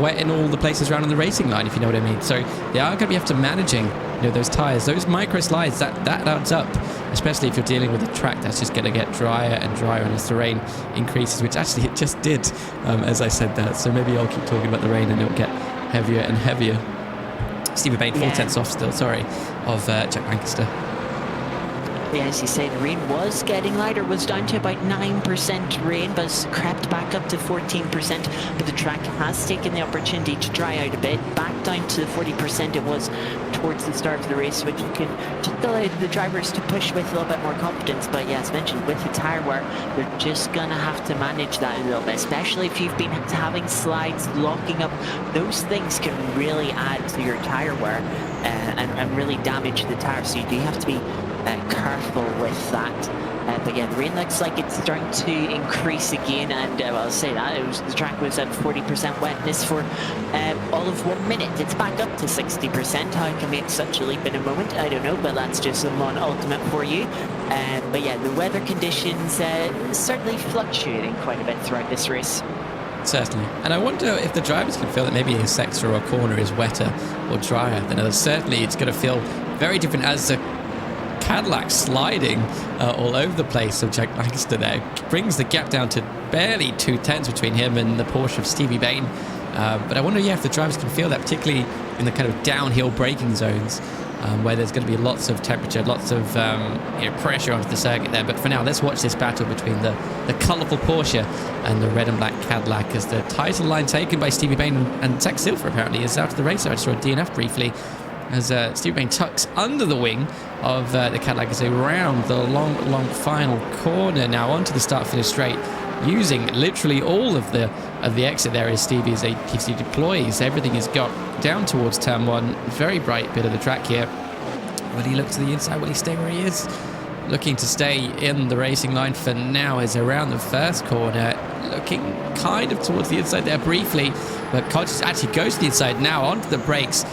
wet in all the places around on the racing line, if you know what I mean. So they are going to be have to managing, those tires, those micro slides, that adds up, especially if you're dealing with a track that's just going to get drier and drier as the rain increases, which actually it just did, as I said that. So maybe I'll keep talking about the rain and it'll get heavier and heavier. Stevie Bain 4/10 off still, sorry, of Jack Lancaster. Yeah, as you say, the rain was getting lighter, was down to about 9% rain, but has crept back up to 14%. But the track has taken the opportunity to dry out a bit, back down to the 40% it was towards the start of the race, which can just allow the drivers to push with a little bit more confidence. But yeah, as mentioned, with the tyre wear, they're just going to have to manage that a little bit, especially if you've been having slides locking up. Those things can really add to your tyre wear and really damage the tyre, so you do have to be careful with that. But yeah, the rain looks like it's starting to increase again, and well, I'll say that the track was at 40% wetness for all of 1 minute. It's back up to 60%. How it can make such a leap in a moment, I don't know, but that's just Simon Ultimate for you. But yeah, the weather conditions certainly fluctuating quite a bit throughout this race. Certainly. And I wonder if the drivers can feel that maybe a sector or a corner is wetter or drier than others. Certainly it's going to feel very different as the Cadillac sliding all over the place. So Jack Lancaster there brings the gap down to barely 2/10 between him and the Porsche of Stevie Bain. But I wonder, if the drivers can feel that, particularly in the kind of downhill braking zones, where there's going to be lots of temperature, lots of pressure onto the circuit there. But for now, let's watch this battle between the colourful Porsche and the red and black Cadillac, as the title line taken by Stevie Bain and Zach Silver apparently is out of the race. I just saw a DNF briefly, as Stevie Bain tucks under the wing of the Cadillac as they round the long final corner now onto the start-finish straight, using literally all of the exit there as Stevie deploys. Everything is got down towards turn one. Very bright bit of the track here. Will he look to the inside? Will he stay where he is? Looking to stay in the racing line for now, is around the first corner, looking kind of towards the inside there briefly, but Conscious actually goes to the inside now onto the brakes.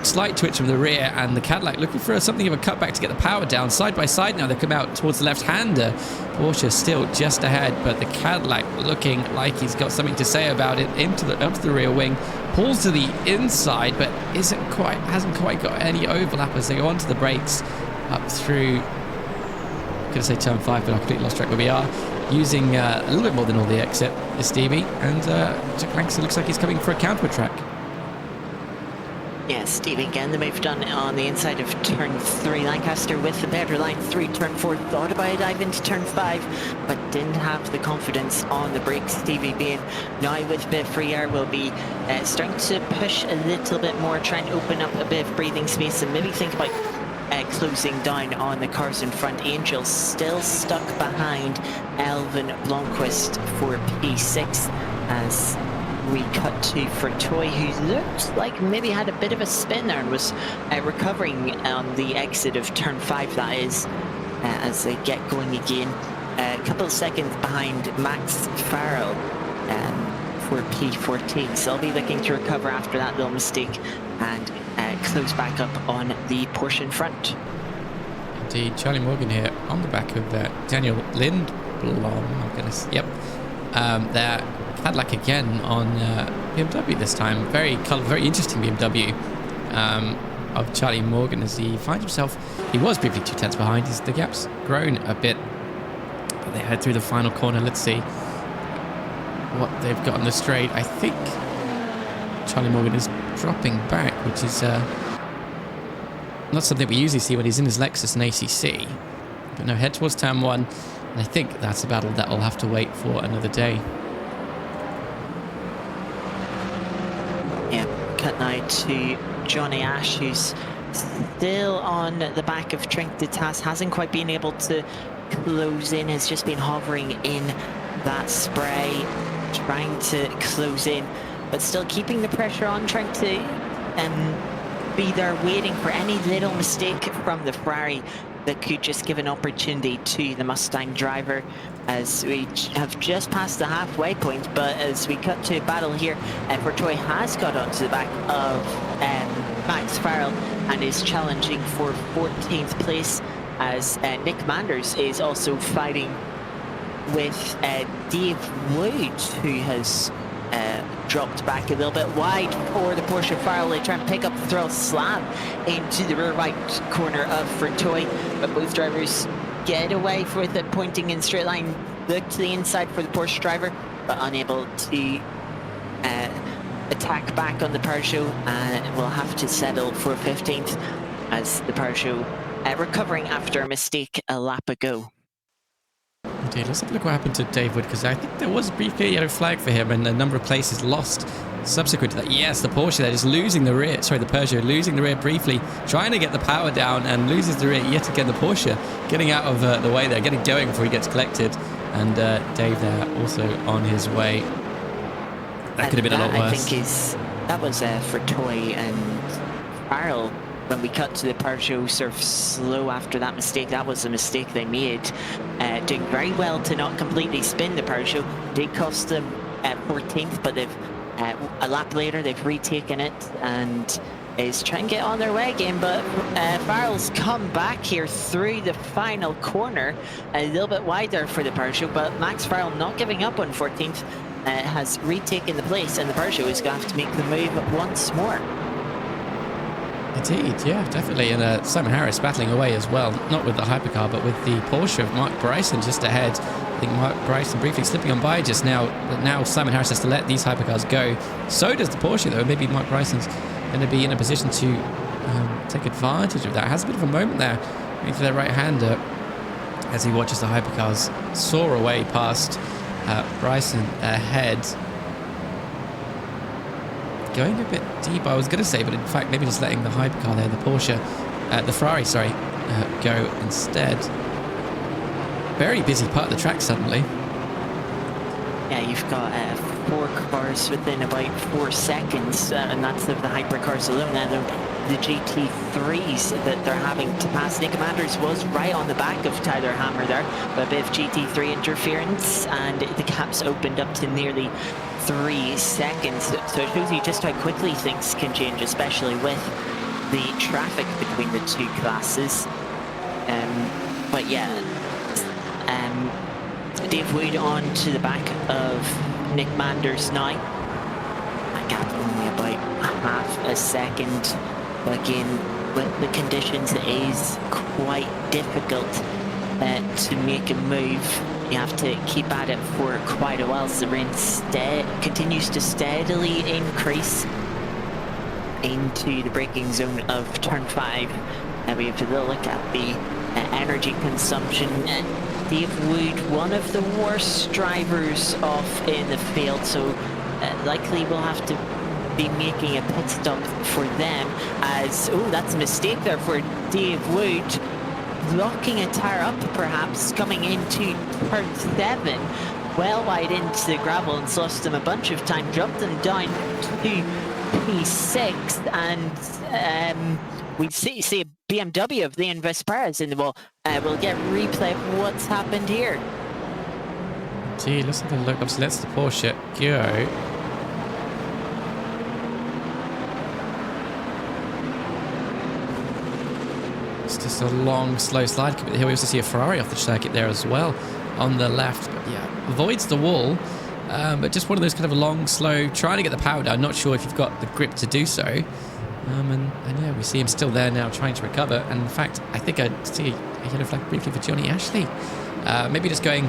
Slight twitch from the rear, and the Cadillac looking for something of a cutback to get the power down. Side by side now, they come out towards the left-hander. Porsche still just ahead, but the Cadillac looking like he's got something to say about it. Onto the rear wing, pulls to the inside, but hasn't quite got any overlap as they go onto the brakes up through. I'm going to say turn 5, but I completely lost track where we are. Using a little bit more than all the exit is Stevie, and Jack Lancaster looks like he's coming for a counter track. Yeah, Stevie again, the move done on the inside of turn 3. Lancaster with the better line 3, turn 4, thought about a dive into turn 5, but didn't have the confidence on the brakes. Stevie Bain now with a bit of free air will be starting to push a little bit more, trying to open up a bit of breathing space and maybe think about closing down on the cars in front. Angel still stuck behind Elvin Blomqvist for P6 as we cut to Fertoy, who looked like maybe had a bit of a spin there and was recovering on the exit of turn 5, that is, as they get going again. A couple of seconds behind Max Farrell for P14, so I'll be looking to recover after that little mistake and close back up on the Porsche in front. Indeed, Charlie Morgan here on the back of Daniel Lindblom. Oh goodness, yep. There, Cadillac again on BMW this time. Very interesting BMW of Charlie Morgan, as he finds himself. He was briefly 2/10 behind. The gap's grown a bit, but they head through the final corner. Let's see what they've got on the straight. I think Charlie Morgan is dropping back, which is not something we usually see when he's in his Lexus and ACC. But no, head towards turn 1, and I think that's a battle that will have to wait for another day. Yeah, cut now to Johnny Ash, who's still on the back of Trink de Tas, hasn't quite been able to close in, has just been hovering in that spray, trying to close in, but still keeping the pressure on, trying to be there waiting for any little mistake from the Ferrari that could just give an opportunity to the Mustang driver, as we have just passed the halfway point. But as we cut to a battle here, Fertoy has got onto the back of Max Farrell and is challenging for 14th place as Nick Manders is also fighting with Dave Wood, who has dropped back a little bit wide for the Porsche Farrell. They try and pick up the thrill slam into the rear right corner of Vertoy, but both drivers get away with it, pointing in straight line. Look to the inside for the Porsche driver, but unable to attack back on the Peugeot, and will have to settle for 15th as the Peugeot recovering after a mistake a lap ago. Indeed, let's have a look what happened to Dave Wood, because I think there was briefly a yellow flag for him and a number of places lost subsequent to that. Yes, the Porsche there is losing the rear, sorry, the Peugeot losing the rear briefly, trying to get the power down and loses the rear yet again. The Porsche getting out of the way there, getting going before he gets collected, and Dave there also on his way. That could have been a lot worse. I think that was for Toy and Farrell. When we cut to the Peugeot sort of slow after that mistake, that was a mistake they made. Doing very well to not completely spin the Peugeot. Did cost them 14th, but they've a lap later they've retaken it and is trying to get on their way again. But Farrell's come back here through the final corner, a little bit wider for the Peugeot, but Max Farrell not giving up on 14th, has retaken the place, and the Peugeot is going to have to make the move once more. Indeed, yeah, definitely. And Simon Harris battling away as well, not with the hypercar, but with the Porsche of Mark Bryson just ahead. I think Mark Bryson briefly slipping on by just now, but now Simon Harris has to let these hypercars go. So does the Porsche, though. Maybe Mark Bryson's going to be in a position to take advantage of that. Has a bit of a moment there, into their right-hander, as he watches the hypercars soar away past Bryson ahead. Going a bit deep, I was going to say, but in fact, maybe just letting the hypercar there, the Porsche, the Ferrari, sorry, go instead. Very busy part of the track suddenly. Yeah, you've got 4 cars within about 4 seconds, and that's of the hypercars alone. And the GT3s that they're having to pass. Nick Manders was right on the back of Tyler Hammer there, but a bit of GT3 interference, and the gap's opened up to nearly 3 seconds. So it shows you just how quickly things can change, especially with the traffic between the two classes. But yeah, Dave Wood on to the back of Nick Manders now. That gap only about half a second. But again, with the conditions, it is quite difficult to make a move. You have to keep at it for quite a while. So the rain continues to steadily increase into the braking zone of turn 5. And we have to look at the energy consumption. Dave Wood, one of the worst drivers off in the field, so likely we'll have to be making a pit stop for them. As that's a mistake there for Dave Wood, locking a tire up, perhaps coming into turn 7, well wide into the gravel, and lost them a bunch of time, dropped them down to P6, and we see a BMW of Leon Vesperas in the wall. We'll get replay of what's happened here. Gee, let's have a look. Obviously, let's the Porsche go. It's just a long, slow slide. Here we also see a Ferrari off the circuit there as well on the left. But yeah, avoids the wall. But just one of those kind of long, slow, trying to get the power down. Not sure if you've got the grip to do so. And yeah, we see him still there now trying to recover. And in fact, I think I see a yellow flag briefly for Johnny Ashley. Maybe just going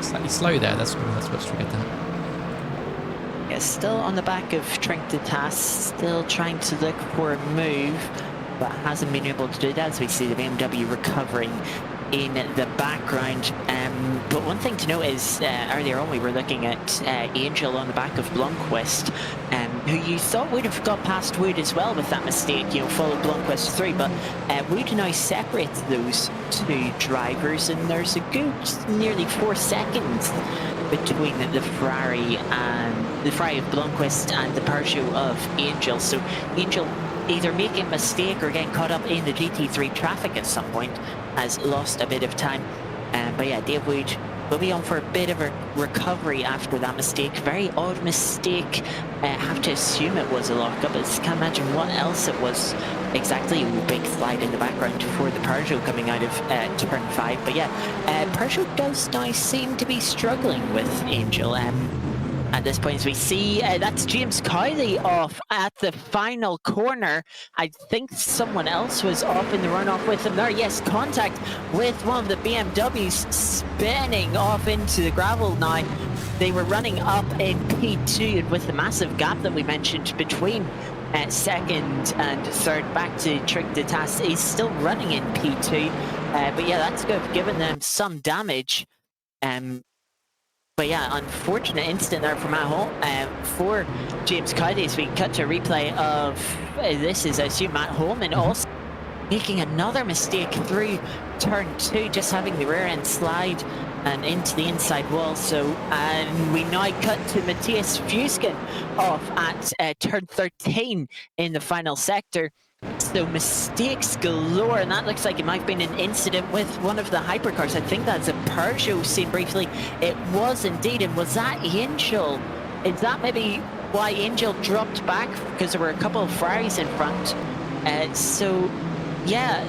slightly slow there. That's what's triggered that. Yeah, still on the back of Trinkton Tass, still trying to look for a move, but hasn't been able to do that, as we see the BMW recovering in the background. But one thing to note is earlier on we were looking at Angel on the back of Blomqvist, who you thought would have got past Wood as well with that mistake, followed Blomqvist 3, but Wood now separates those two drivers, and there's a good nearly 4 seconds between the Ferrari of Blomqvist and the Peugeot of Angel. So Angel, either making a mistake or getting caught up in the GT3 traffic at some point, has lost a bit of time. But yeah, Dave Wood We'll be on for a bit of a recovery after that mistake. Very odd mistake. I have to assume it was a lockup. I just can't imagine what else it was exactly. Ooh, big slide in the background for the Peugeot coming out of turn 5. But yeah, Peugeot does now seem to be struggling with Angel. At this point, as we see, that's James Cowley off at the final corner. I think someone else was off in the runoff with him there. Yes, contact with one of the BMWs spinning off into the gravel now. They were running up in P2, and with the massive gap that we mentioned between second and third, back to Trick de Tasse is still running in P2. But yeah, that's given them some damage. But yeah, unfortunate incident there for Matt Hall, for James Cowley. As we cut to a replay of this is, I assume, Matt Holman also making another mistake through turn 2, just having the rear end slide and into the inside wall. So, and we now cut to Matthias Fusken off at turn 13 in the final sector. So mistakes galore, and that looks like it might have been an incident with one of the hypercars. I think that's a Peugeot seen briefly. It was indeed, and was that Angel? Is that maybe why Angel dropped back? Because there were a couple of Ferraris in front. So yeah,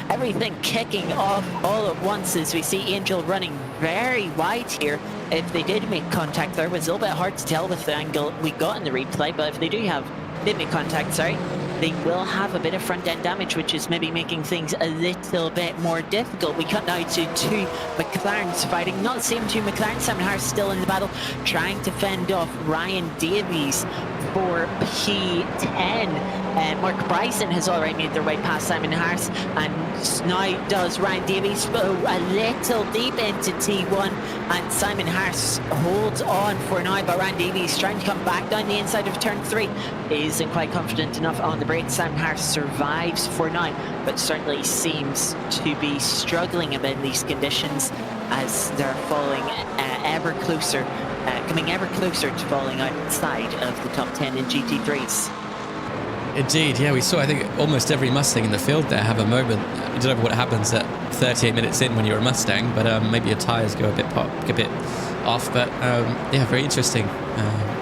everything kicking off all at once as we see Angel running very wide here. If they did make contact there, it was a little bit hard to tell with the angle we got in the replay, but if they did make contact, sorry, they will have a bit of front end damage, which is maybe making things a little bit more difficult. We cut now to 2 McLarens fighting, not the same 2 McLarens. Simon Harris still in the battle, trying to fend off Ryan Davies for P10. Mark Bryson has already made their way past Simon Harris, and now does Ryan Davies. A little deep into T1, and Simon Harris holds on for now, but Ryan Davies trying to come back down the inside of turn 3 isn't quite confident enough on the brakes. Simon Harris survives for now, but certainly seems to be struggling a bit in these conditions as they're falling ever closer, coming ever closer to falling outside of the top 10 in GT3s. Indeed, yeah, we saw, I think, almost every Mustang in the field there have a moment. I don't know what happens at 38 minutes in when you're a Mustang, but maybe your tyres go a bit off, but yeah, very interesting.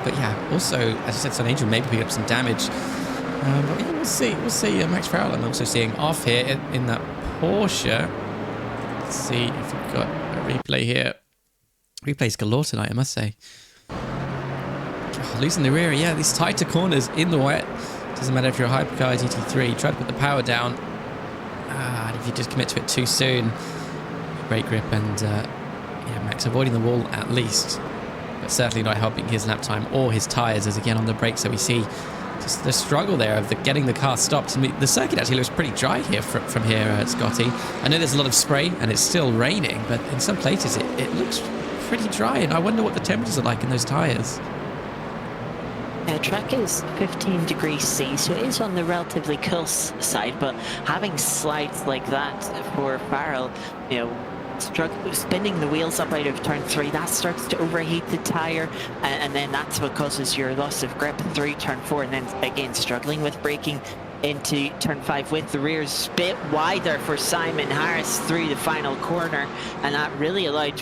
But yeah, also, as I said, Sun Angel maybe pick up some damage. But yeah, we'll see. Max Farrell, I'm also seeing off here in that Porsche. Let's see if we've got a replay here. Replays galore tonight, I must say. Oh, losing the rear, yeah, these tighter corners in the wet. Doesn't matter if you're a hypercar GT3, try to put the power down. And if you just commit to it too soon, great grip, and yeah, Max avoiding the wall at least, but certainly not helping his lap time or his tyres, as again on the brakes. So we see just the struggle there of getting the car stopped. And the circuit actually looks pretty dry here from here, Scotty. I know there's a lot of spray and it's still raining, but in some places it looks pretty dry, and I wonder what the temperatures are like in those tyres. Track is 15 degrees C, so it is on the relatively cool side, but having slides like that for Farrell, you know, spinning the wheels up out of turn 3, that starts to overheat the tyre, and then that's what causes your loss of grip through turn 4, and then again struggling with braking into turn 5 with the rears a bit wider for Simon Harris through the final corner, and that really allowed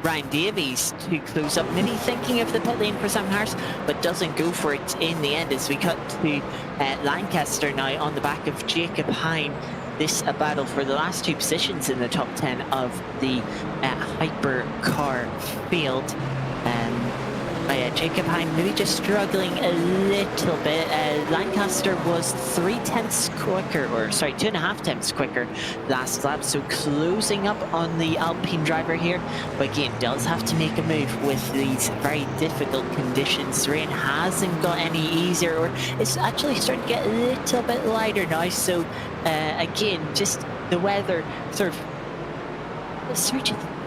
Ryan Davies to close up, maybe thinking of the pit lane for Simon Harris, but doesn't go for it in the end as we cut to Lancaster now on the back of Jacob Hine. This a battle for the last 2 positions in the top 10 of the hypercar field. But yeah, Jacob Hine maybe just struggling a little bit. Lancaster was 3/10 quicker, or sorry, 2.5 tenths quicker last lap, so closing up on the Alpine driver here. But again, does have to make a move with these very difficult conditions. Rain hasn't got any easier, or it's actually starting to get a little bit lighter now. So again, just the weather sort of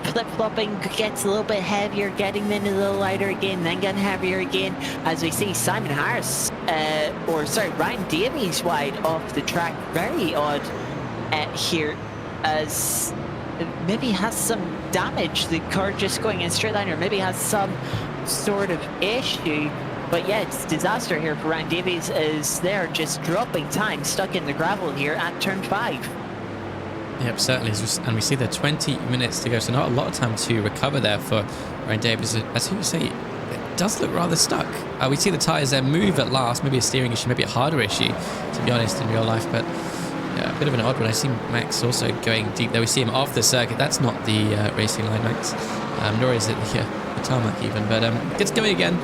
flip-flopping, gets a little bit heavier, getting then a little lighter again, then getting heavier again, as we see Simon Harris, Ryan Davies wide off the track. Very odd here, as maybe has some damage, the car just going in straight line, or maybe has some sort of issue. But yeah, it's disaster here for Ryan Davies, as they're just dropping time, stuck in the gravel here at turn 5. Yep, certainly. And we see there 20 minutes to go, so not a lot of time to recover there for Ryan Davis. As you say, it does look rather stuck. We see the tyres there move at last, maybe a steering issue, maybe a harder issue, to be honest, in real life, but yeah, a bit of an odd one. I see Max also going deep there. We see him off the circuit. That's not the racing line, Max, nor is it the tarmac even, but gets going again.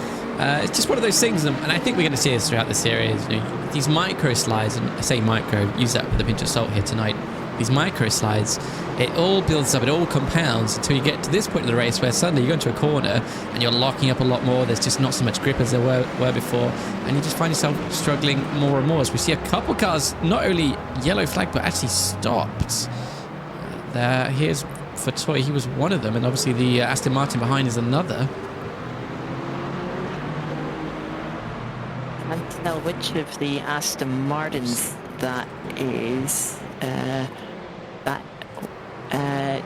It's just one of those things, and I think we're going to see this throughout the series. You know, these micro slides, and I say micro, use that with a pinch of salt here tonight. These micro slides, it all builds up, it all compounds until you get to this point in the race where suddenly you go into a corner and you're locking up a lot more. There's just not so much grip as there were before, and you just find yourself struggling more and more. As we see a couple cars not only yellow flagged but actually stopped. Here's for Toy, he was one of them, and obviously the Aston Martin behind is another. I can't tell which of the Aston Martins that is.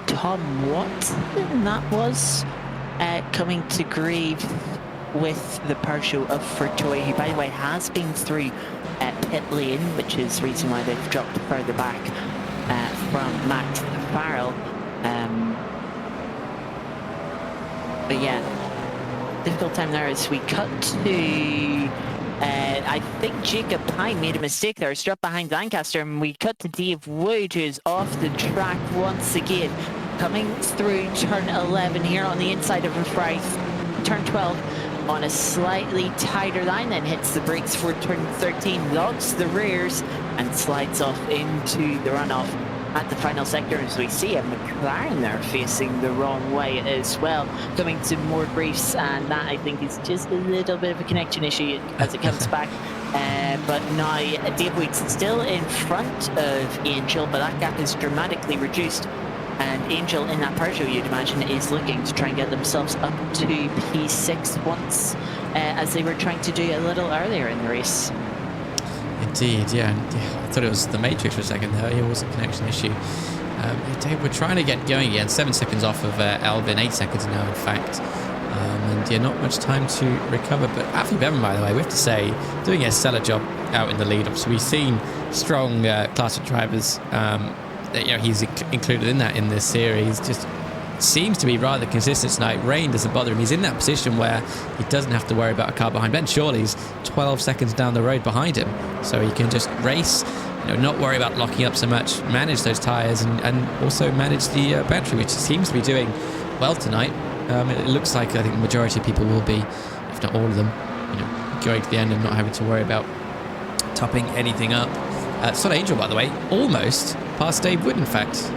Tom Watson, that was coming to grief with the Peugeot of Fortoy, who by the way has been through pit lane, which is the reason why they've dropped further back from Max Farrell. But yeah, difficult time there as we cut to I think Jacob Pine made a mistake there, struck behind Lancaster, and we cut to Dave Wood, who is off the track once again, coming through turn 11 here on the inside of Fry, turn 12 on a slightly tighter line, then hits the brakes for turn 13, logs the rears and slides off into the runoff at the final sector, as we see a McLaren there facing the wrong way as well, coming to more briefs, and that I think is just a little bit of a connection issue as it comes back. But now Dave Weeks still in front of Angel, but that gap is dramatically reduced, and Angel in that Peugeot, you'd imagine, is looking to try and get themselves up to P6 once, as they were trying to do a little earlier in the race. Indeed, yeah. I thought it was the Matrix for a second there. It was a connection issue. Dave, we're trying to get going again. 7 seconds off of Elvin, 8 seconds now, in fact. And yeah, not much time to recover. But Alfie Bevan, by the way, we have to say, doing a stellar job out in the lead. Obviously, we've seen strong class of drivers. You know, he's included in that in this series. Just seems to be rather consistent tonight. Rain doesn't bother him. He's in that position where he doesn't have to worry about a car behind. Ben Shawley's 12 seconds down the road behind him, so he can just race, you know, not worry about locking up so much, manage those tyres, and also manage the battery, which he seems to be doing well tonight. It looks like I think the majority of people will be, if not all of them, you know, going to the end and not having to worry about topping anything up. Son Angel, by the way, almost past Dave Wood, in fact.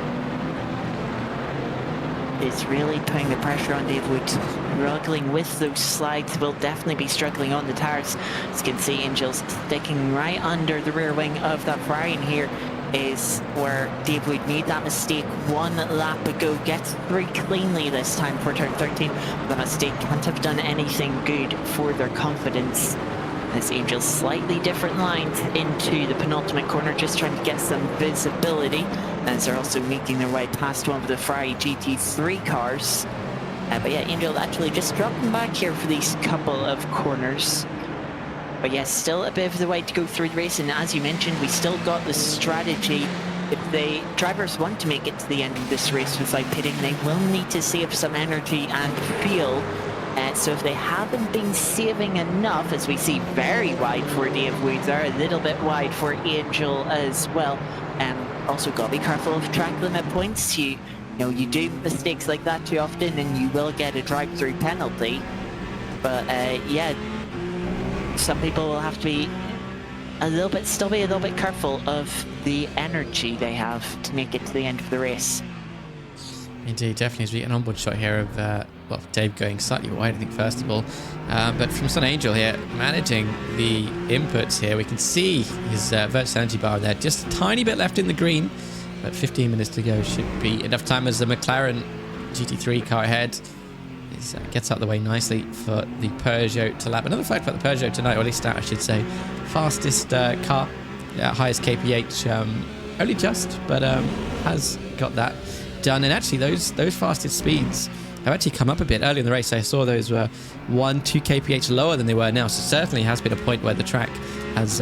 It's really putting the pressure on Dave Wood. Struggling with those slides, will definitely be struggling on the tires. As you can see, Angel's sticking right under the rear wing of that Ferrari, and here is where Dave Wood made that mistake 1 lap ago. Gets through cleanly this time for turn 13. The mistake can't have done anything good for their confidence. As Angel's slightly different lines into the penultimate corner, just trying to get some visibility, as they're also making their way past one of the Ferrari GT3 cars. But yeah, Angel actually just dropping back here for these couple of corners. But yeah, still a bit of the way to go through the race, and as you mentioned, we still got the strategy. If the drivers want to make it to the end of this race without pitting, they will need to save some energy and fuel. So if they haven't been saving enough, as we see very wide for Dave Wood, they're a little bit wide for Angel as well. Also got to be careful of track limit points. You know, you do mistakes like that too often and you will get a drive-through penalty. But yeah, some people will have to be a little bit careful of the energy they have to make it to the end of the race. Indeed, definitely. As we get an onboard shot here of well, Dave going slightly wide, I think, first of all. But from Son Angel here, managing the inputs here, we can see his virtual energy bar there. Just a tiny bit left in the green, but 15 minutes to go should be enough time as the McLaren GT3 car ahead gets out the way nicely for the Peugeot to lap. Another fact about the Peugeot tonight, or at least that I should say, fastest car, highest KPH, only just, but has got that done. And actually those fastest speeds have actually come up a bit. Early in the race I saw those were 1-2 kph lower than they were now, so certainly has been a point where the track has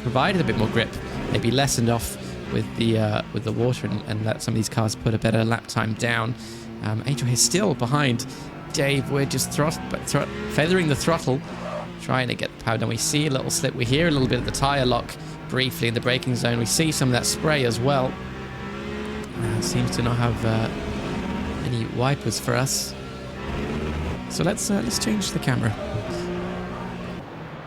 provided a bit more grip, maybe lessened off with the water and let some of these cars put a better lap time down. Angel is still behind Dave. We're just feathering the throttle, trying to get the power down. We see a little slip. We hear a little bit of the tyre lock briefly in the braking zone. We see some of that spray as well. Seems to not have any wipers for us. So let's change the camera.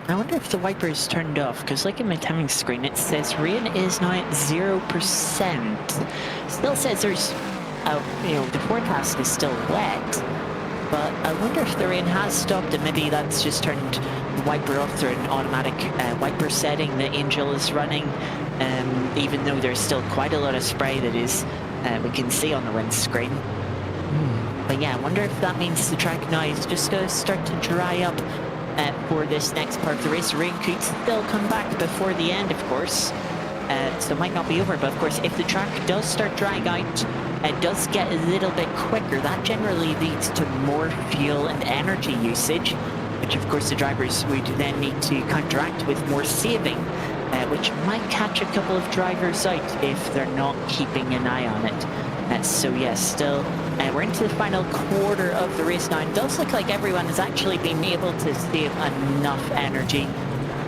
I wonder if the wipers turned off, because like in my timing screen it says rain is now at 0%. Still says there's, the forecast is still wet, but I wonder if the rain has stopped and maybe that's just turned the wiper off through an automatic wiper setting that Angel is running, even though there's still quite a lot of spray that is we can see on the windscreen. But yeah, I wonder if that means the track now is just going to start to dry up for this next part of the race. Rain could still come back before the end, of course, so it might not be over. But of course, if the track does start drying out, it does get a little bit quicker. That generally leads to more fuel and energy usage, which of course the drivers would then need to counteract with more saving, which might catch a couple of drivers out if they're not keeping an eye on it. So yes, still we're into the final quarter of the race now. It does look like everyone has actually been able to save enough energy.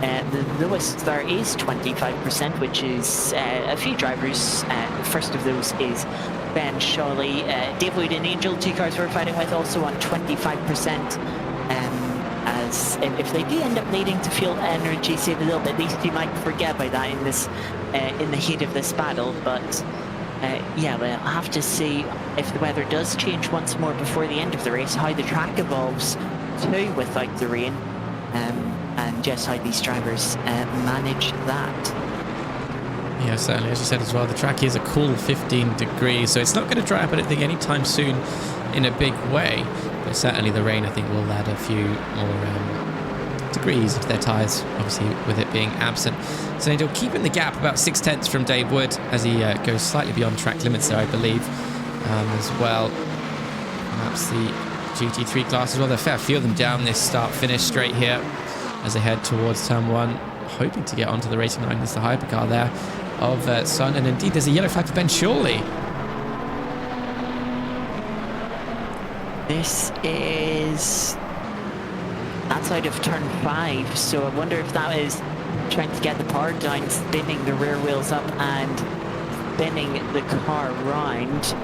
The lowest there is 25%, which is a few drivers. The first of those is Ben Shawley. Dave Wood and Angel, two cars we're fighting with, also on 25%. As if they do end up needing to fuel energy save a little bit, at least you might forget about that in this in the heat of this battle. But yeah, we'll have to see if the weather does change once more before the end of the race, how the track evolves too without the rain, and just how these drivers manage that. Yeah, certainly, as you said as well, the track is a cool 15 degrees, so it's not going to dry up, I don't think, anytime soon in a big way. But certainly the rain, I think, will add a few more degrees to their tyres, obviously, with it being absent. So Angel keeping the gap about 6/10 from Dave Wood as he goes slightly beyond track limits there, I believe, as well. Perhaps the GT3 class as well. There are a fair few of them down this start-finish straight here as they head towards turn 1, hoping to get onto the racing line. There's the hypercar there of Sun, and indeed there's a yellow flag for Ben Shawley. This is outside of turn 5, so I wonder if that is trying to get the power down, spinning the rear wheels up and spinning the car round.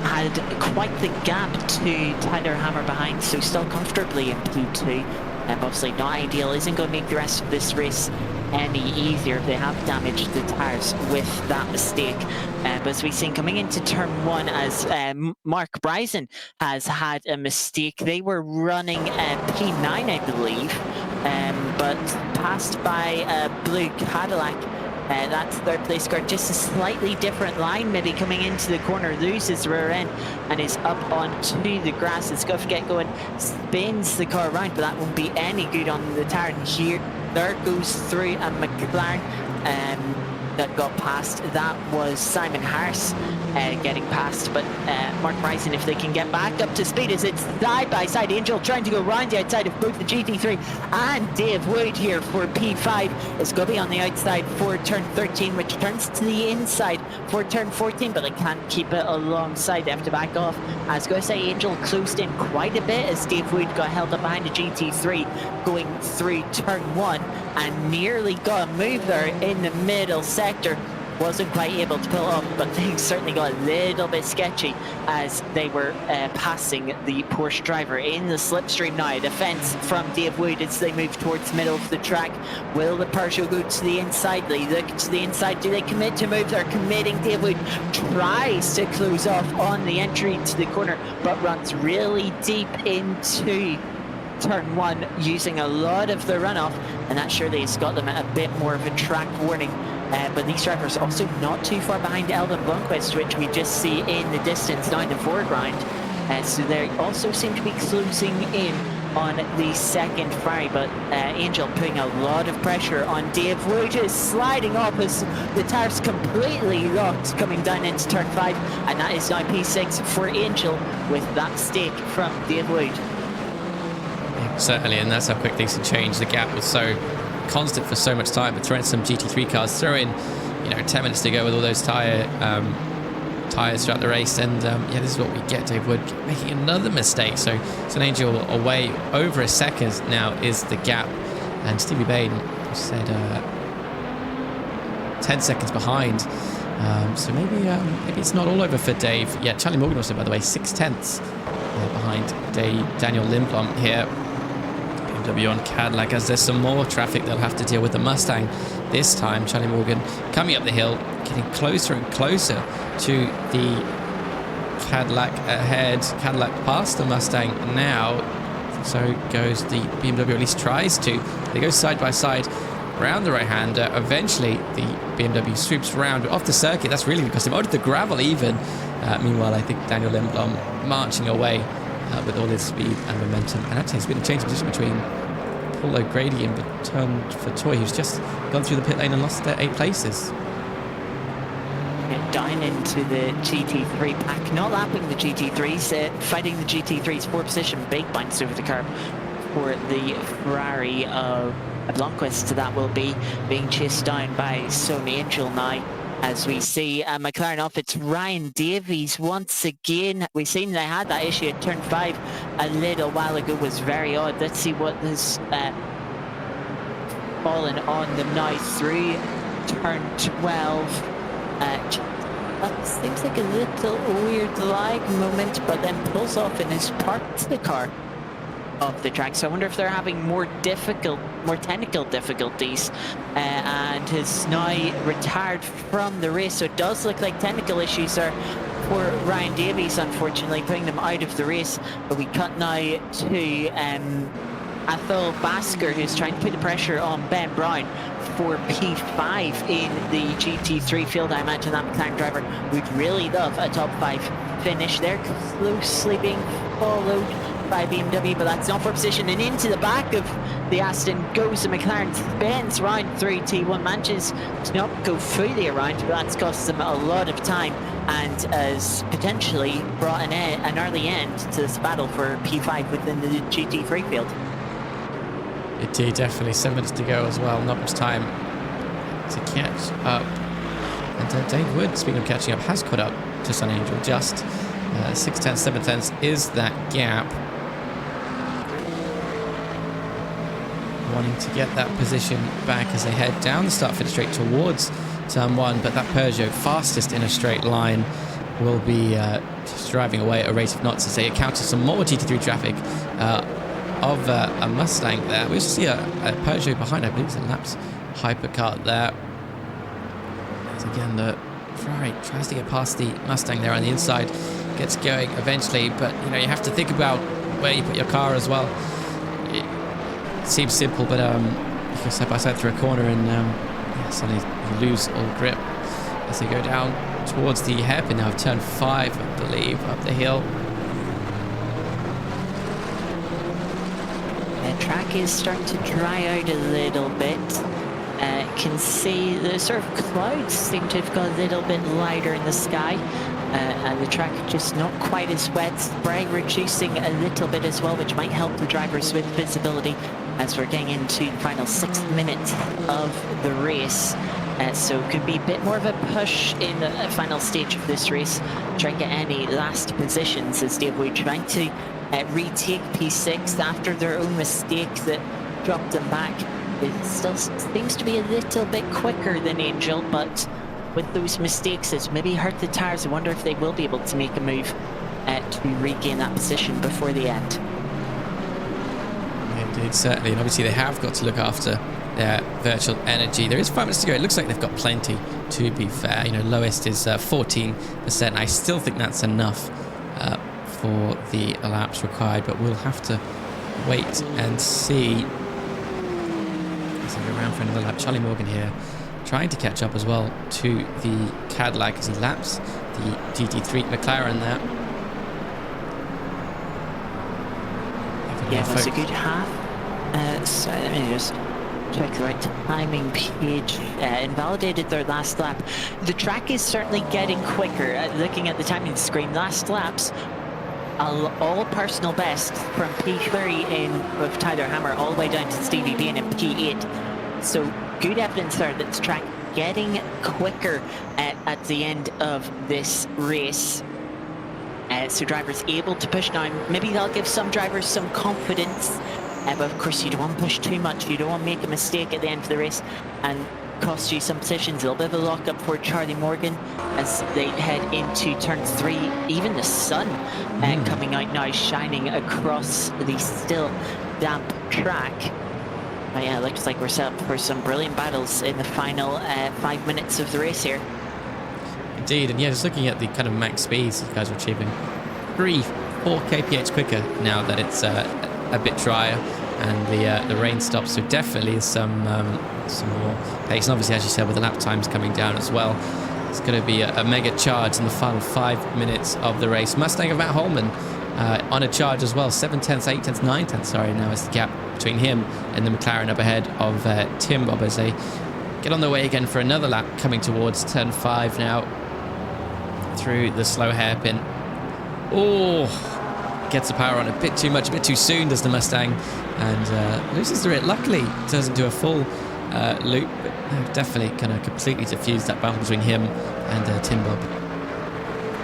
Had quite the gap to Tyler Hammer behind, so still comfortably in P2. Obviously not ideal, isn't going to make the rest of this race any easier. They have damaged the tyres with that mistake. But as we've seen coming into turn 1, as Mark Bryson has had a mistake. They were running P9, I believe, but passed by a blue Cadillac. That's third place car, just a slightly different line, maybe coming into the corner, loses the rear end and is up onto the grass. It's got to get going, spins the car around, but that won't be any good on the tyre. And here, there goes through a McLaren that got past. That was Simon Harris getting past, but Mark Bryson, if they can get back up to speed, as it's side by side. Angel trying to go round the outside of both the GT3 and Dave Wood here for P5. It's going to be on the outside for turn 13, which turns to the inside for turn 14, but they can't keep it alongside. They have to back off. I was going to say Angel closed in quite a bit as Dave Wood got held up behind the GT3 going through turn 1 and nearly got a move there in the middle sector. Wasn't quite able to pull off, but things certainly got a little bit sketchy as they were passing the Porsche driver in the slipstream now. Defense from Dave Wood as they move towards the middle of the track. Will the Peugeot go to the inside? They look to the inside. Do they commit to move? They're committing. Dave Wood tries to close off on the entry to the corner, but runs really deep into turn 1 using a lot of the runoff, and that surely has got them at a bit more of a track warning. But these drivers also not too far behind Elvin Blomqvist, which we just see in the distance now in the foreground. So they also seem to be closing in on the second Ferrari, but Angel putting a lot of pressure on Dave Wood, is sliding off as the tyres completely locked coming down into turn 5, and that is now P6 for Angel with that mistake from Dave Wood. Certainly, and that's how quick things can change. The gap was so constant for so much time, but throwing some GT3 cars, throw in 10 minutes to go with all those tyres throughout the race, and yeah, this is what we get. Dave Wood making another mistake, so it's an Angel away over a second now is the gap, and Stevie Bain said 10 seconds behind, so maybe it's not all over for Dave. Yeah, Charlie Morgan also, by the way, 6/10 behind Daniel Lindblom here. BMW on Cadillac, as there's some more traffic they'll have to deal with the Mustang this time. Charlie Morgan coming up the hill, getting closer and closer to the Cadillac ahead. Cadillac past the Mustang now, so goes the BMW, at least tries to. They go side by side around the right-hander. Eventually the BMW swoops around off the circuit. That's really because they've ordered the gravel even. Meanwhile, I think Daniel Lindblom marching away with all his speed and momentum. And actually, it's been a change of position between Paul O'Grady and Bertrand Fatoy, who's just gone through the pit lane and lost 8 places. Down into the GT3 pack, not lapping the GT3s, fighting the GT3's 4th position, big bounce over the curb for the Ferrari of Blomqvist. That will be being chased down by Sony Angel now. As we see McLaren off, it's Ryan Davies once again. We've seen they had that issue at turn 5 a little while ago. It was very odd. Let's see what has fallen on them now through turn 12. That seems like a little weird lag moment, but then pulls off and is parked the car off the track. So I wonder if they're having more technical difficulties, and has now retired from the race. So it does look like technical issues are for Ryan Davies, unfortunately, putting them out of the race. But we cut now to Athol Basker, who's trying to put the pressure on Ben Brown for P5 in the GT3 field. I imagine that McLaren driver would really love a top 5 finish. They're closely being followed by BMW, but that's not for position, and into the back of the Aston goes the McLaren. Benz round through T1, manages to not go fully around, but that's cost them a lot of time and has potentially brought an early end to this battle for P5 within the GT3 field. Indeed, definitely 7 minutes to go as well, not much time to catch up. And Dave Wood, speaking of catching up, has caught up to Sun Angel, just 6/10, 7/10 is that gap. Wanting to get that position back as they head down the start-finish straight towards turn 1, but that Peugeot, fastest in a straight line, will be just driving away at a rate of knots as they encounter some more GT3 traffic of a Mustang there. We also see a Peugeot behind, I believe it's a laps hypercar there. As again, the Ferrari tries to get past the Mustang there on the inside, gets going eventually, but you have to think about where you put your car as well. It seems simple, but you go side by side through a corner and suddenly you lose all grip as they go down towards the hairpin now of turn 5, I believe, up the hill. The track is starting to dry out a little bit. Can see the sort of clouds seem to have got a little bit lighter in the sky, and the track just not quite as wet. Spray reducing a little bit as well, which might help the drivers with visibility as we're getting into the final 6 minutes of the race. So it could be a bit more of a push in the final stage of this race, try and get any last positions as Dave Wood trying to retake P6 after their own mistake that dropped them back. It still seems to be a little bit quicker than Angel, but with those mistakes, it's maybe hurt the tyres. I wonder if they will be able to make a move to regain that position before the end. Indeed, certainly, and obviously they have got to look after their virtual energy. There is 5 minutes to go. It looks like they've got plenty, to be fair. Lowest is 14%. I still think that's enough for the laps required, but we'll have to wait and see. As I go around for another lap, Charlie Morgan here trying to catch up as well to the Cadillac as he laps the GT3 McLaren there. Yeah, that's a good half. So let me just check the right timing page. Invalidated their last lap. The track is certainly getting quicker. Looking at the timing screen, last laps, all personal best from P3 with Tyler Hammer all the way down to Stevie Bain in P8. So good evidence there that the track getting quicker at the end of this race. So drivers able to push now. Maybe they'll give some drivers some confidence. But of course, you don't want to push too much. You don't want to make a mistake at the end of the race and cost you some positions. A little bit of a lock-up for Charlie Morgan as they head into turn 3. Even the sun coming out now, shining across the still damp track. But yeah, looks like we're set up for some brilliant battles in the final 5 minutes of the race here. Indeed, and yeah, just looking at the kind of max speeds these guys are achieving, 3-4 kph quicker now that it's a bit drier and the rain stops. So definitely is some more pace. And obviously, as you said, with the lap times coming down as well, it's going to be a mega charge in the final 5 minutes of the race. Mustang of Matt Holman on a charge as well. 7/10, 8/10, 9/10. Sorry, now is the gap between him and the McLaren up ahead of Tim Bob as they get on their way again for another lap coming towards turn 5 now through the slow hairpin. Oh, gets the power on a bit too much, a bit too soon does the Mustang, and loses the rear. Luckily, doesn't do a full loop, but definitely kind of completely diffused that battle between him and Tim Bob.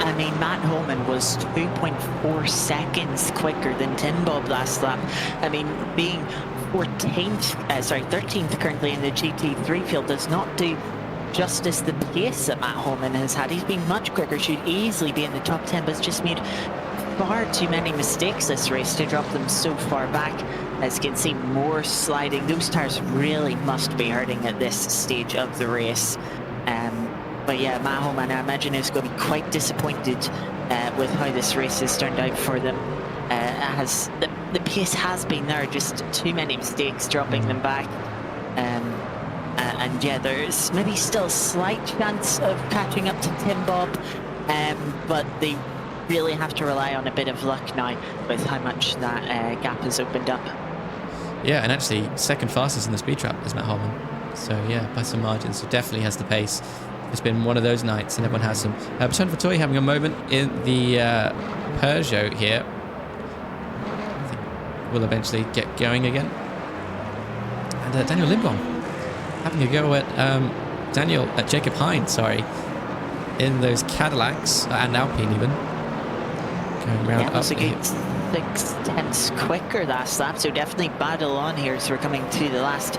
I mean, Matt Holman was 2.4 seconds quicker than Tim Bob last lap. I mean, being 13th currently in the GT3 field does not do justice the pace that Matt Holman has had. He's been much quicker, should easily be in the top 10, but has just made far too many mistakes this race to drop them so far back. As you can see, more sliding. Those tires really must be hurting at this stage of the race. But yeah, Matt Holman, I imagine, is going to be quite disappointed with how this race has turned out for them. The pace has been there, just too many mistakes dropping them back. And yeah, there's maybe still a slight chance of catching up to Tim Bob, but they really have to rely on a bit of luck now with how much that gap has opened up. Yeah, and actually second fastest in the speed trap is Matt Holman. So yeah, by some margin, so definitely has the pace. It's been one of those nights, and everyone has some. Baton Fatoy having a moment in the Peugeot here. I think we'll eventually get going again. And Daniel Lindblom having a go at Jacob Hine, sorry, in those Cadillacs and Alpine even. Going round up here. 6/10 quicker last lap, so definitely battle on here as we're coming to the last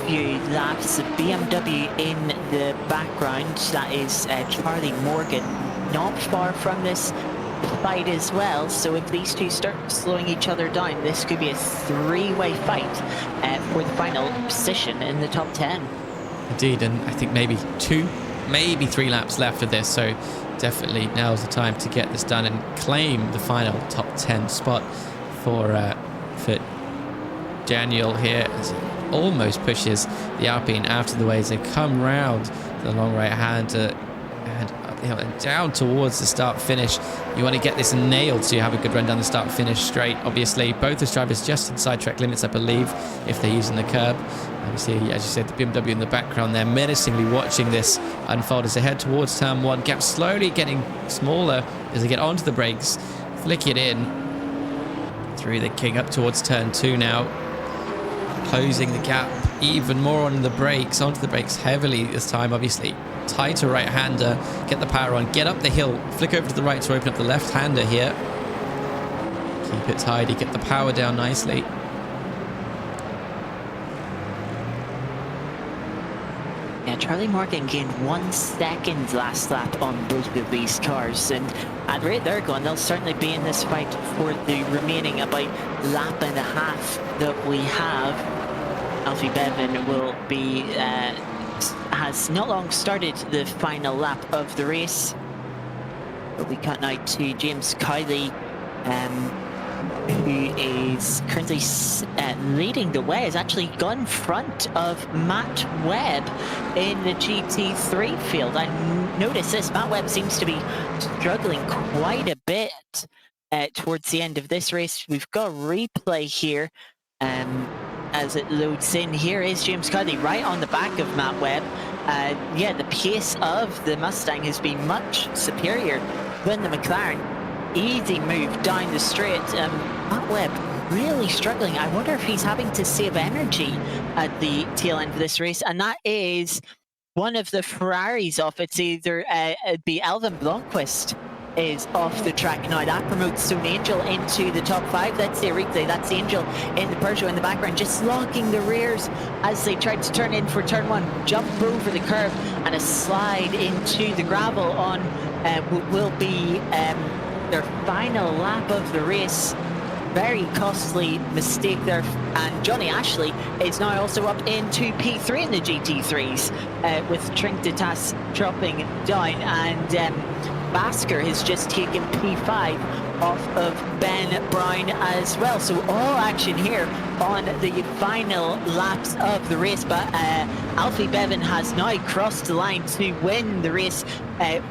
few laps. The BMW in the background, that is Charlie Morgan, not far from this fight as well. So if these two start slowing each other down, this could be a 3-way fight for the final position in the top 10. Indeed, and I think maybe 2, maybe 3 laps left of this, so definitely now's the time to get this done and claim the final top 10 spot for Daniel here, as he almost pushes the Alpine out of the way as they come round the long right hand and down towards the start finish. You want to get this nailed so you have a good run down the start finish straight. Obviously, both those drivers just inside track limits, I believe, if they're using the curb. Obviously, as you said, the BMW in the background there menacingly watching this unfold as they head towards turn 1. Gap slowly getting smaller as they get onto the brakes, flick it in through the king up towards turn 2 now. Closing the gap even more on the brakes, onto the brakes heavily this time, obviously. Tighter right-hander, get the power on, get up the hill, flick over to the right to open up the left-hander here. Keep it tidy, get the power down nicely. Yeah, Charlie Morgan gained 1 second last lap on both of these cars, and at the rate they're going, they'll certainly be in this fight for the remaining about lap and a half that we have. Alfie Bevan will be has not long started the final lap of the race. But we cut now to James Cowley, who is currently leading the way, has actually gone in front of Matt Webb in the GT3 field. I notice this, Matt Webb seems to be struggling quite a bit towards the end of this race. We've got a replay here as it loads in. Here is James Cuddy right on the back of Matt Webb. Yeah, the pace of the Mustang has been much superior than the McLaren. Easy move down the straight. Matt Webb really struggling. I wonder if he's having to save energy at the tail end of this race, and that is one of the Ferraris off. It's either it'd be Alvin Blomqvist is off the track now. That promotes Stone Angel into the top 5. Let's see a replay. That's Angel in the Peugeot in the background, just locking the rears as they tried to turn in for turn 1. Jump over the curve and a slide into the gravel on will be their final lap of the race. Very costly mistake there, and Johnny Ashley is now also up into P3 in the GT3s with Trinkitas dropping down, and Basker has just taken P5 off of Ben Brown as well. So all action here on the final laps of the race, but Alfie Bevan has now crossed the line to win the race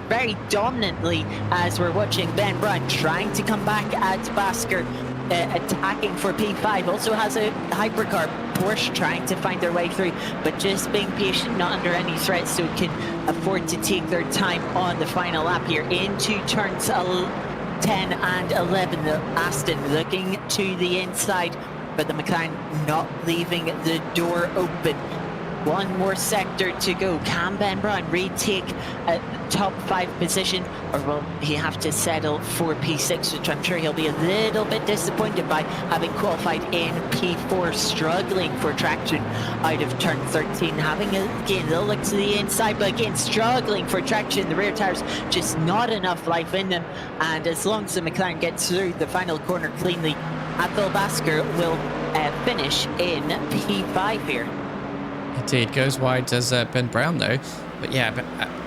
very dominantly, as we're watching Ben Brown trying to come back at Basker, attacking for P5. Also has a hypercar Porsche trying to find their way through, but just being patient, not under any threat, so can afford to take their time on the final lap here into turns 10 and 11. The Aston looking to the inside, but the McLaren not leaving the door open. One more sector to go. Can Ben Brown retake a top 5 position, or will he have to settle for P6, which I'm sure he'll be a little bit disappointed by, having qualified in P4, struggling for traction out of turn 13, having again a little look to the inside, but again struggling for traction. The rear tires just not enough life in them, and as long as the McLaren gets through the final corner cleanly, Athol Basker will finish in P5 here. Indeed, goes wide does Ben Brown though, but yeah,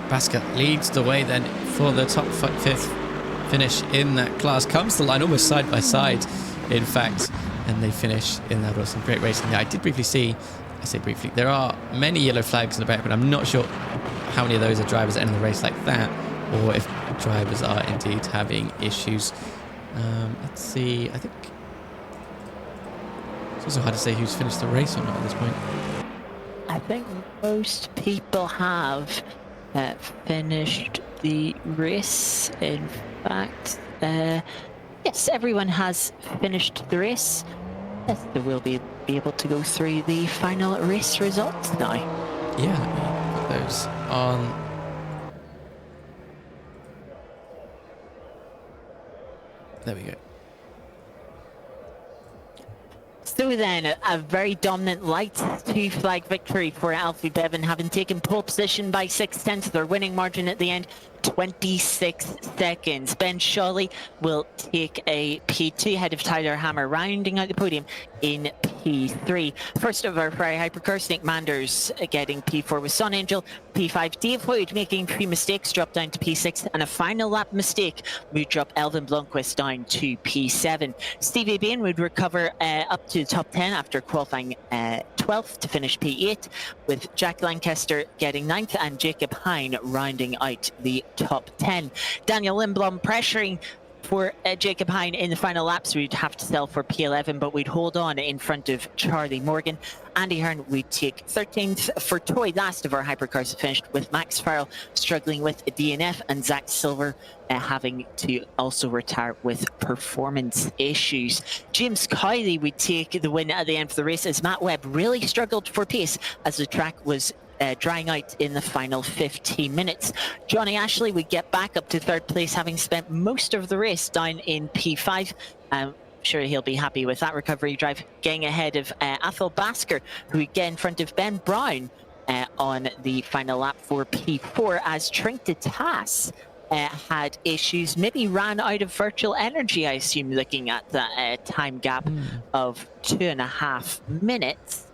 Basker leads the way then for the top 5th finish in that class. Comes to the line almost side by side, in fact, and they finish in that. Was some great racing there. I did briefly see, I say briefly, there are many yellow flags in the background. I'm not sure how many of those are drivers ending the race like that, or if drivers are indeed having issues. Let's see, I think it's also hard to say who's finished the race or not at this point. I think most people have finished the race. In fact, yes, everyone has finished the race. Yes, so we'll be able to go through the final race results now. Yeah, let me put those on. There we go. So then, a very dominant light 2-flag victory for Alfie Bevan, having taken pole position by 6/10. Their winning margin at the end, 26 seconds. Ben Shawley will take a P2 ahead of Tyler Hammer, rounding out the podium in P3. First of our Ferrari hypercars, Nick Manders getting P4 with Sun Angel. P5, Dave Hoyt making 3 mistakes, drop down to P6, and a final lap mistake would drop Elvin Blomqvist down to P7. Stevie Bain would recover up to the top 10 after qualifying 12th to finish P8, with Jack Lancaster getting 9th and Jacob Hine rounding out the top 10. Daniel Lindblom pressuring for Jacob Hine in the final laps. We'd have to sell for P11, but we'd hold on in front of Charlie Morgan. Andy Hearn would take 13th for Toy. Last of our hypercars finished, with Max Farrell struggling with a DNF and Zach Silver having to also retire with performance issues. James Cowley would take the win at the end of the race, as Matt Webb really struggled for pace as the track was drying out in the final 15 minutes. Johnny Ashley would get back up to 3rd place, having spent most of the race down in P5. Sure he'll be happy with that recovery drive, getting ahead of Athol Basker, who would get in front of Ben Brown on the final lap for P4, as Trinkitas had issues, maybe ran out of virtual energy, I assume, looking at the time gap of 2.5 minutes.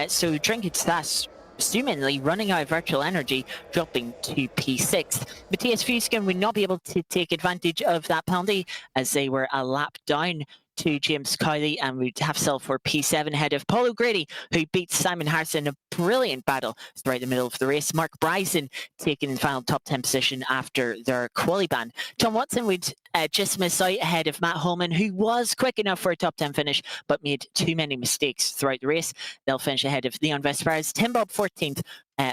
So Trinkitas assumingly running out of virtual energy, dropping to P6. Matthias Fuskin would not be able to take advantage of that penalty, as they were a lap down to James Cowley, and we'd have sell for P7 ahead of Paul O'Grady, who beat Simon Harrison in a brilliant battle throughout the middle of the race. Mark Bryson taking the final top 10 position after their quali ban. Tom Watson would just miss out ahead of Matt Holman, who was quick enough for a top 10 finish, but made too many mistakes throughout the race. They'll finish ahead of Leon Vesparas, Tim Bob 14th,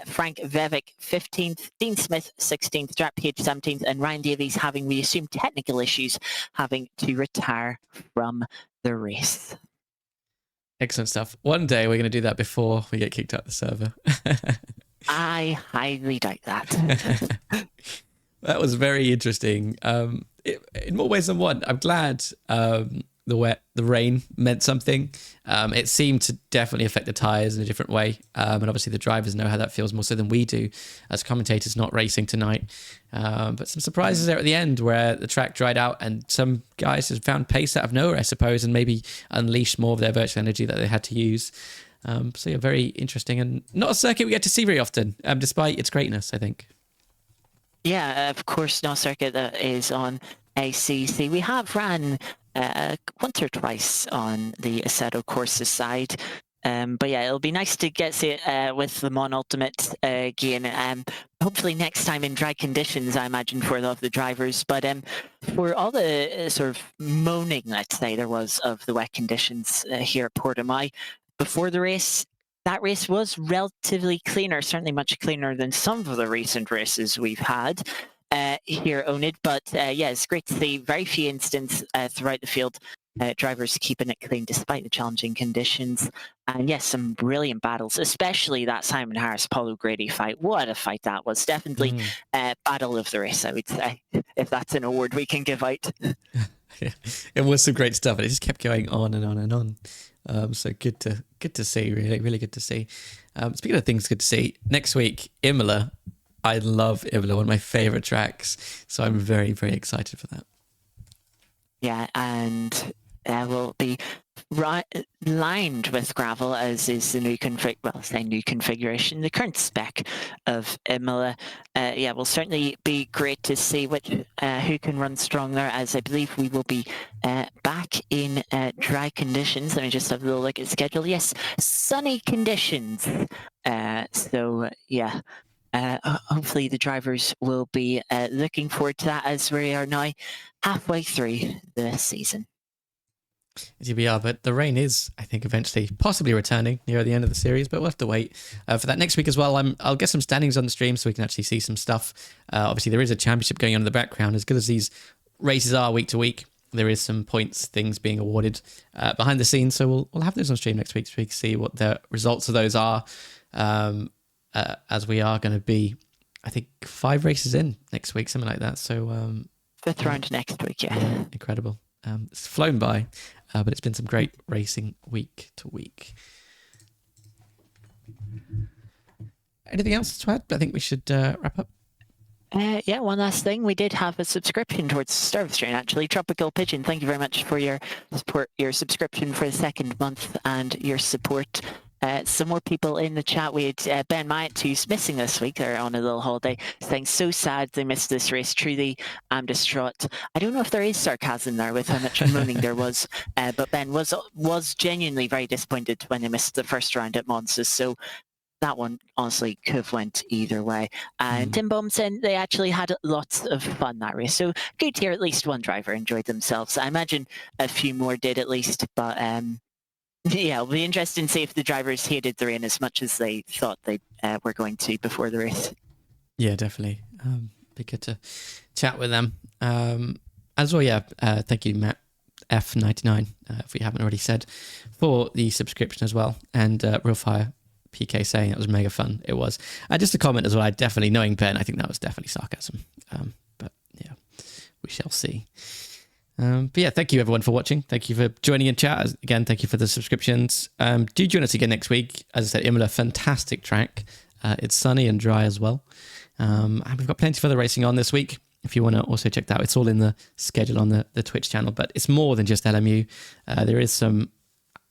Frank Vevik 15th, Dean Smith 16th, Jack Page 17th, and Ryan Davies, having, we assume, technical issues, having to retire from the race. Excellent stuff. One day we're going to do that before we get kicked out the server. I highly doubt that. That was very interesting. In more ways than one, I'm glad the rain meant something. It seemed to definitely affect the tyres in a different way. And obviously the drivers know how that feels more so than we do as commentators not racing tonight. But some surprises there at the end where the track dried out and some guys have found pace out of nowhere, I suppose, and maybe unleashed more of their virtual energy that they had to use. So yeah, very interesting and not a circuit we get to see very often, despite its greatness, I think. Yeah, of course, no circuit that is on ACC. We have ran once or twice on the Assetto Corsa side. But yeah, it'll be nice to get it with the Mon Ultimate again. Hopefully next time in dry conditions, I imagine, for a lot of the drivers. But for all the sort of moaning, let's say, there was of the wet conditions here at Portimao before the race, that race was relatively cleaner, certainly much cleaner than some of the recent races we've had here at oNiD. But yeah, it's great to see very few incidents throughout the field. Drivers keeping it clean despite the challenging conditions. And yes, some brilliant battles, especially that Simon Harris Paulo Grady fight. What a fight that was. Definitely battle of the race, I would say, if that's an award we can give out. Yeah, it was some great stuff, and it just kept going on and on and on. So good to see, really good to see. Speaking of things good to see, next week, Imola. I love Imola, one of my favourite tracks. So I'm very, very excited for that. Yeah, and will be lined with gravel, as is the new new configuration, the current spec of Imola. Yeah, will certainly be great to see who can run strong there, as I believe we will be back in dry conditions. Let me just have a little look at the schedule. Yes, sunny conditions. So yeah. Hopefully the drivers will be looking forward to that, as we are now halfway through the season. Indeed we are, but the rain is, I think, eventually possibly returning near the end of the series, but we'll have to wait for that next week as well. I'll get some standings on the stream so we can actually see some stuff. Obviously, there is a championship going on in the background. As good as these races are week to week, there is some things being awarded behind the scenes, so we'll have those on stream next week so we can see what the results of those are. As we are going to be, I think, 5 races in next week, something like that. So 5th round next week, yeah. Incredible. It's flown by, but it's been some great racing week to week. Anything else to add? I think we should wrap up. Yeah, one last thing. We did have a subscription towards the start of the stream, actually. Tropical Pigeon, thank you very much for your support, your subscription for the 2nd month and your support. Some more people in the chat. We had Ben Myatt, who's missing this week. They're on a little holiday, saying, so sad they missed this race. Truly, I'm distraught. I don't know if there is sarcasm there with how much moaning there was, but Ben was genuinely very disappointed when they missed the first round at Monza. So that one honestly could have went either way. And Tim Baum said they actually had lots of fun that race. So good to hear at least one driver enjoyed themselves. I imagine a few more did at least, but yeah, it'll be interesting to see if the drivers hated the rain as much as they thought they were going to before the race. Yeah, definitely. Be good to chat with them. As well, yeah, thank you, Matt F99, if we haven't already said, for the subscription as well. And Real Fire PK saying it was mega fun. It was. Just a comment as well, I definitely, knowing Ben, I think that was definitely sarcasm. But yeah, we shall see. But yeah, thank you everyone for watching. Thank you for joining in chat. Again, thank you for the subscriptions. Do join us again next week. As I said, Imola, fantastic track. It's sunny and dry as well. And we've got plenty of other racing on this week. If you want to also check that out, it's all in the schedule on the Twitch channel, but it's more than just LMU. There is some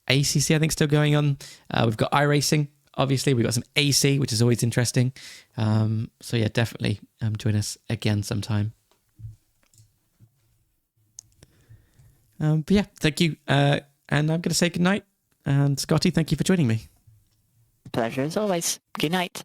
ACC, I think, still going on. We've got iRacing, obviously. We've got some AC, which is always interesting. So yeah, definitely join us again sometime. But yeah, thank you. And I'm going to say goodnight. And Scotty, thank you for joining me. Pleasure as always. Good night.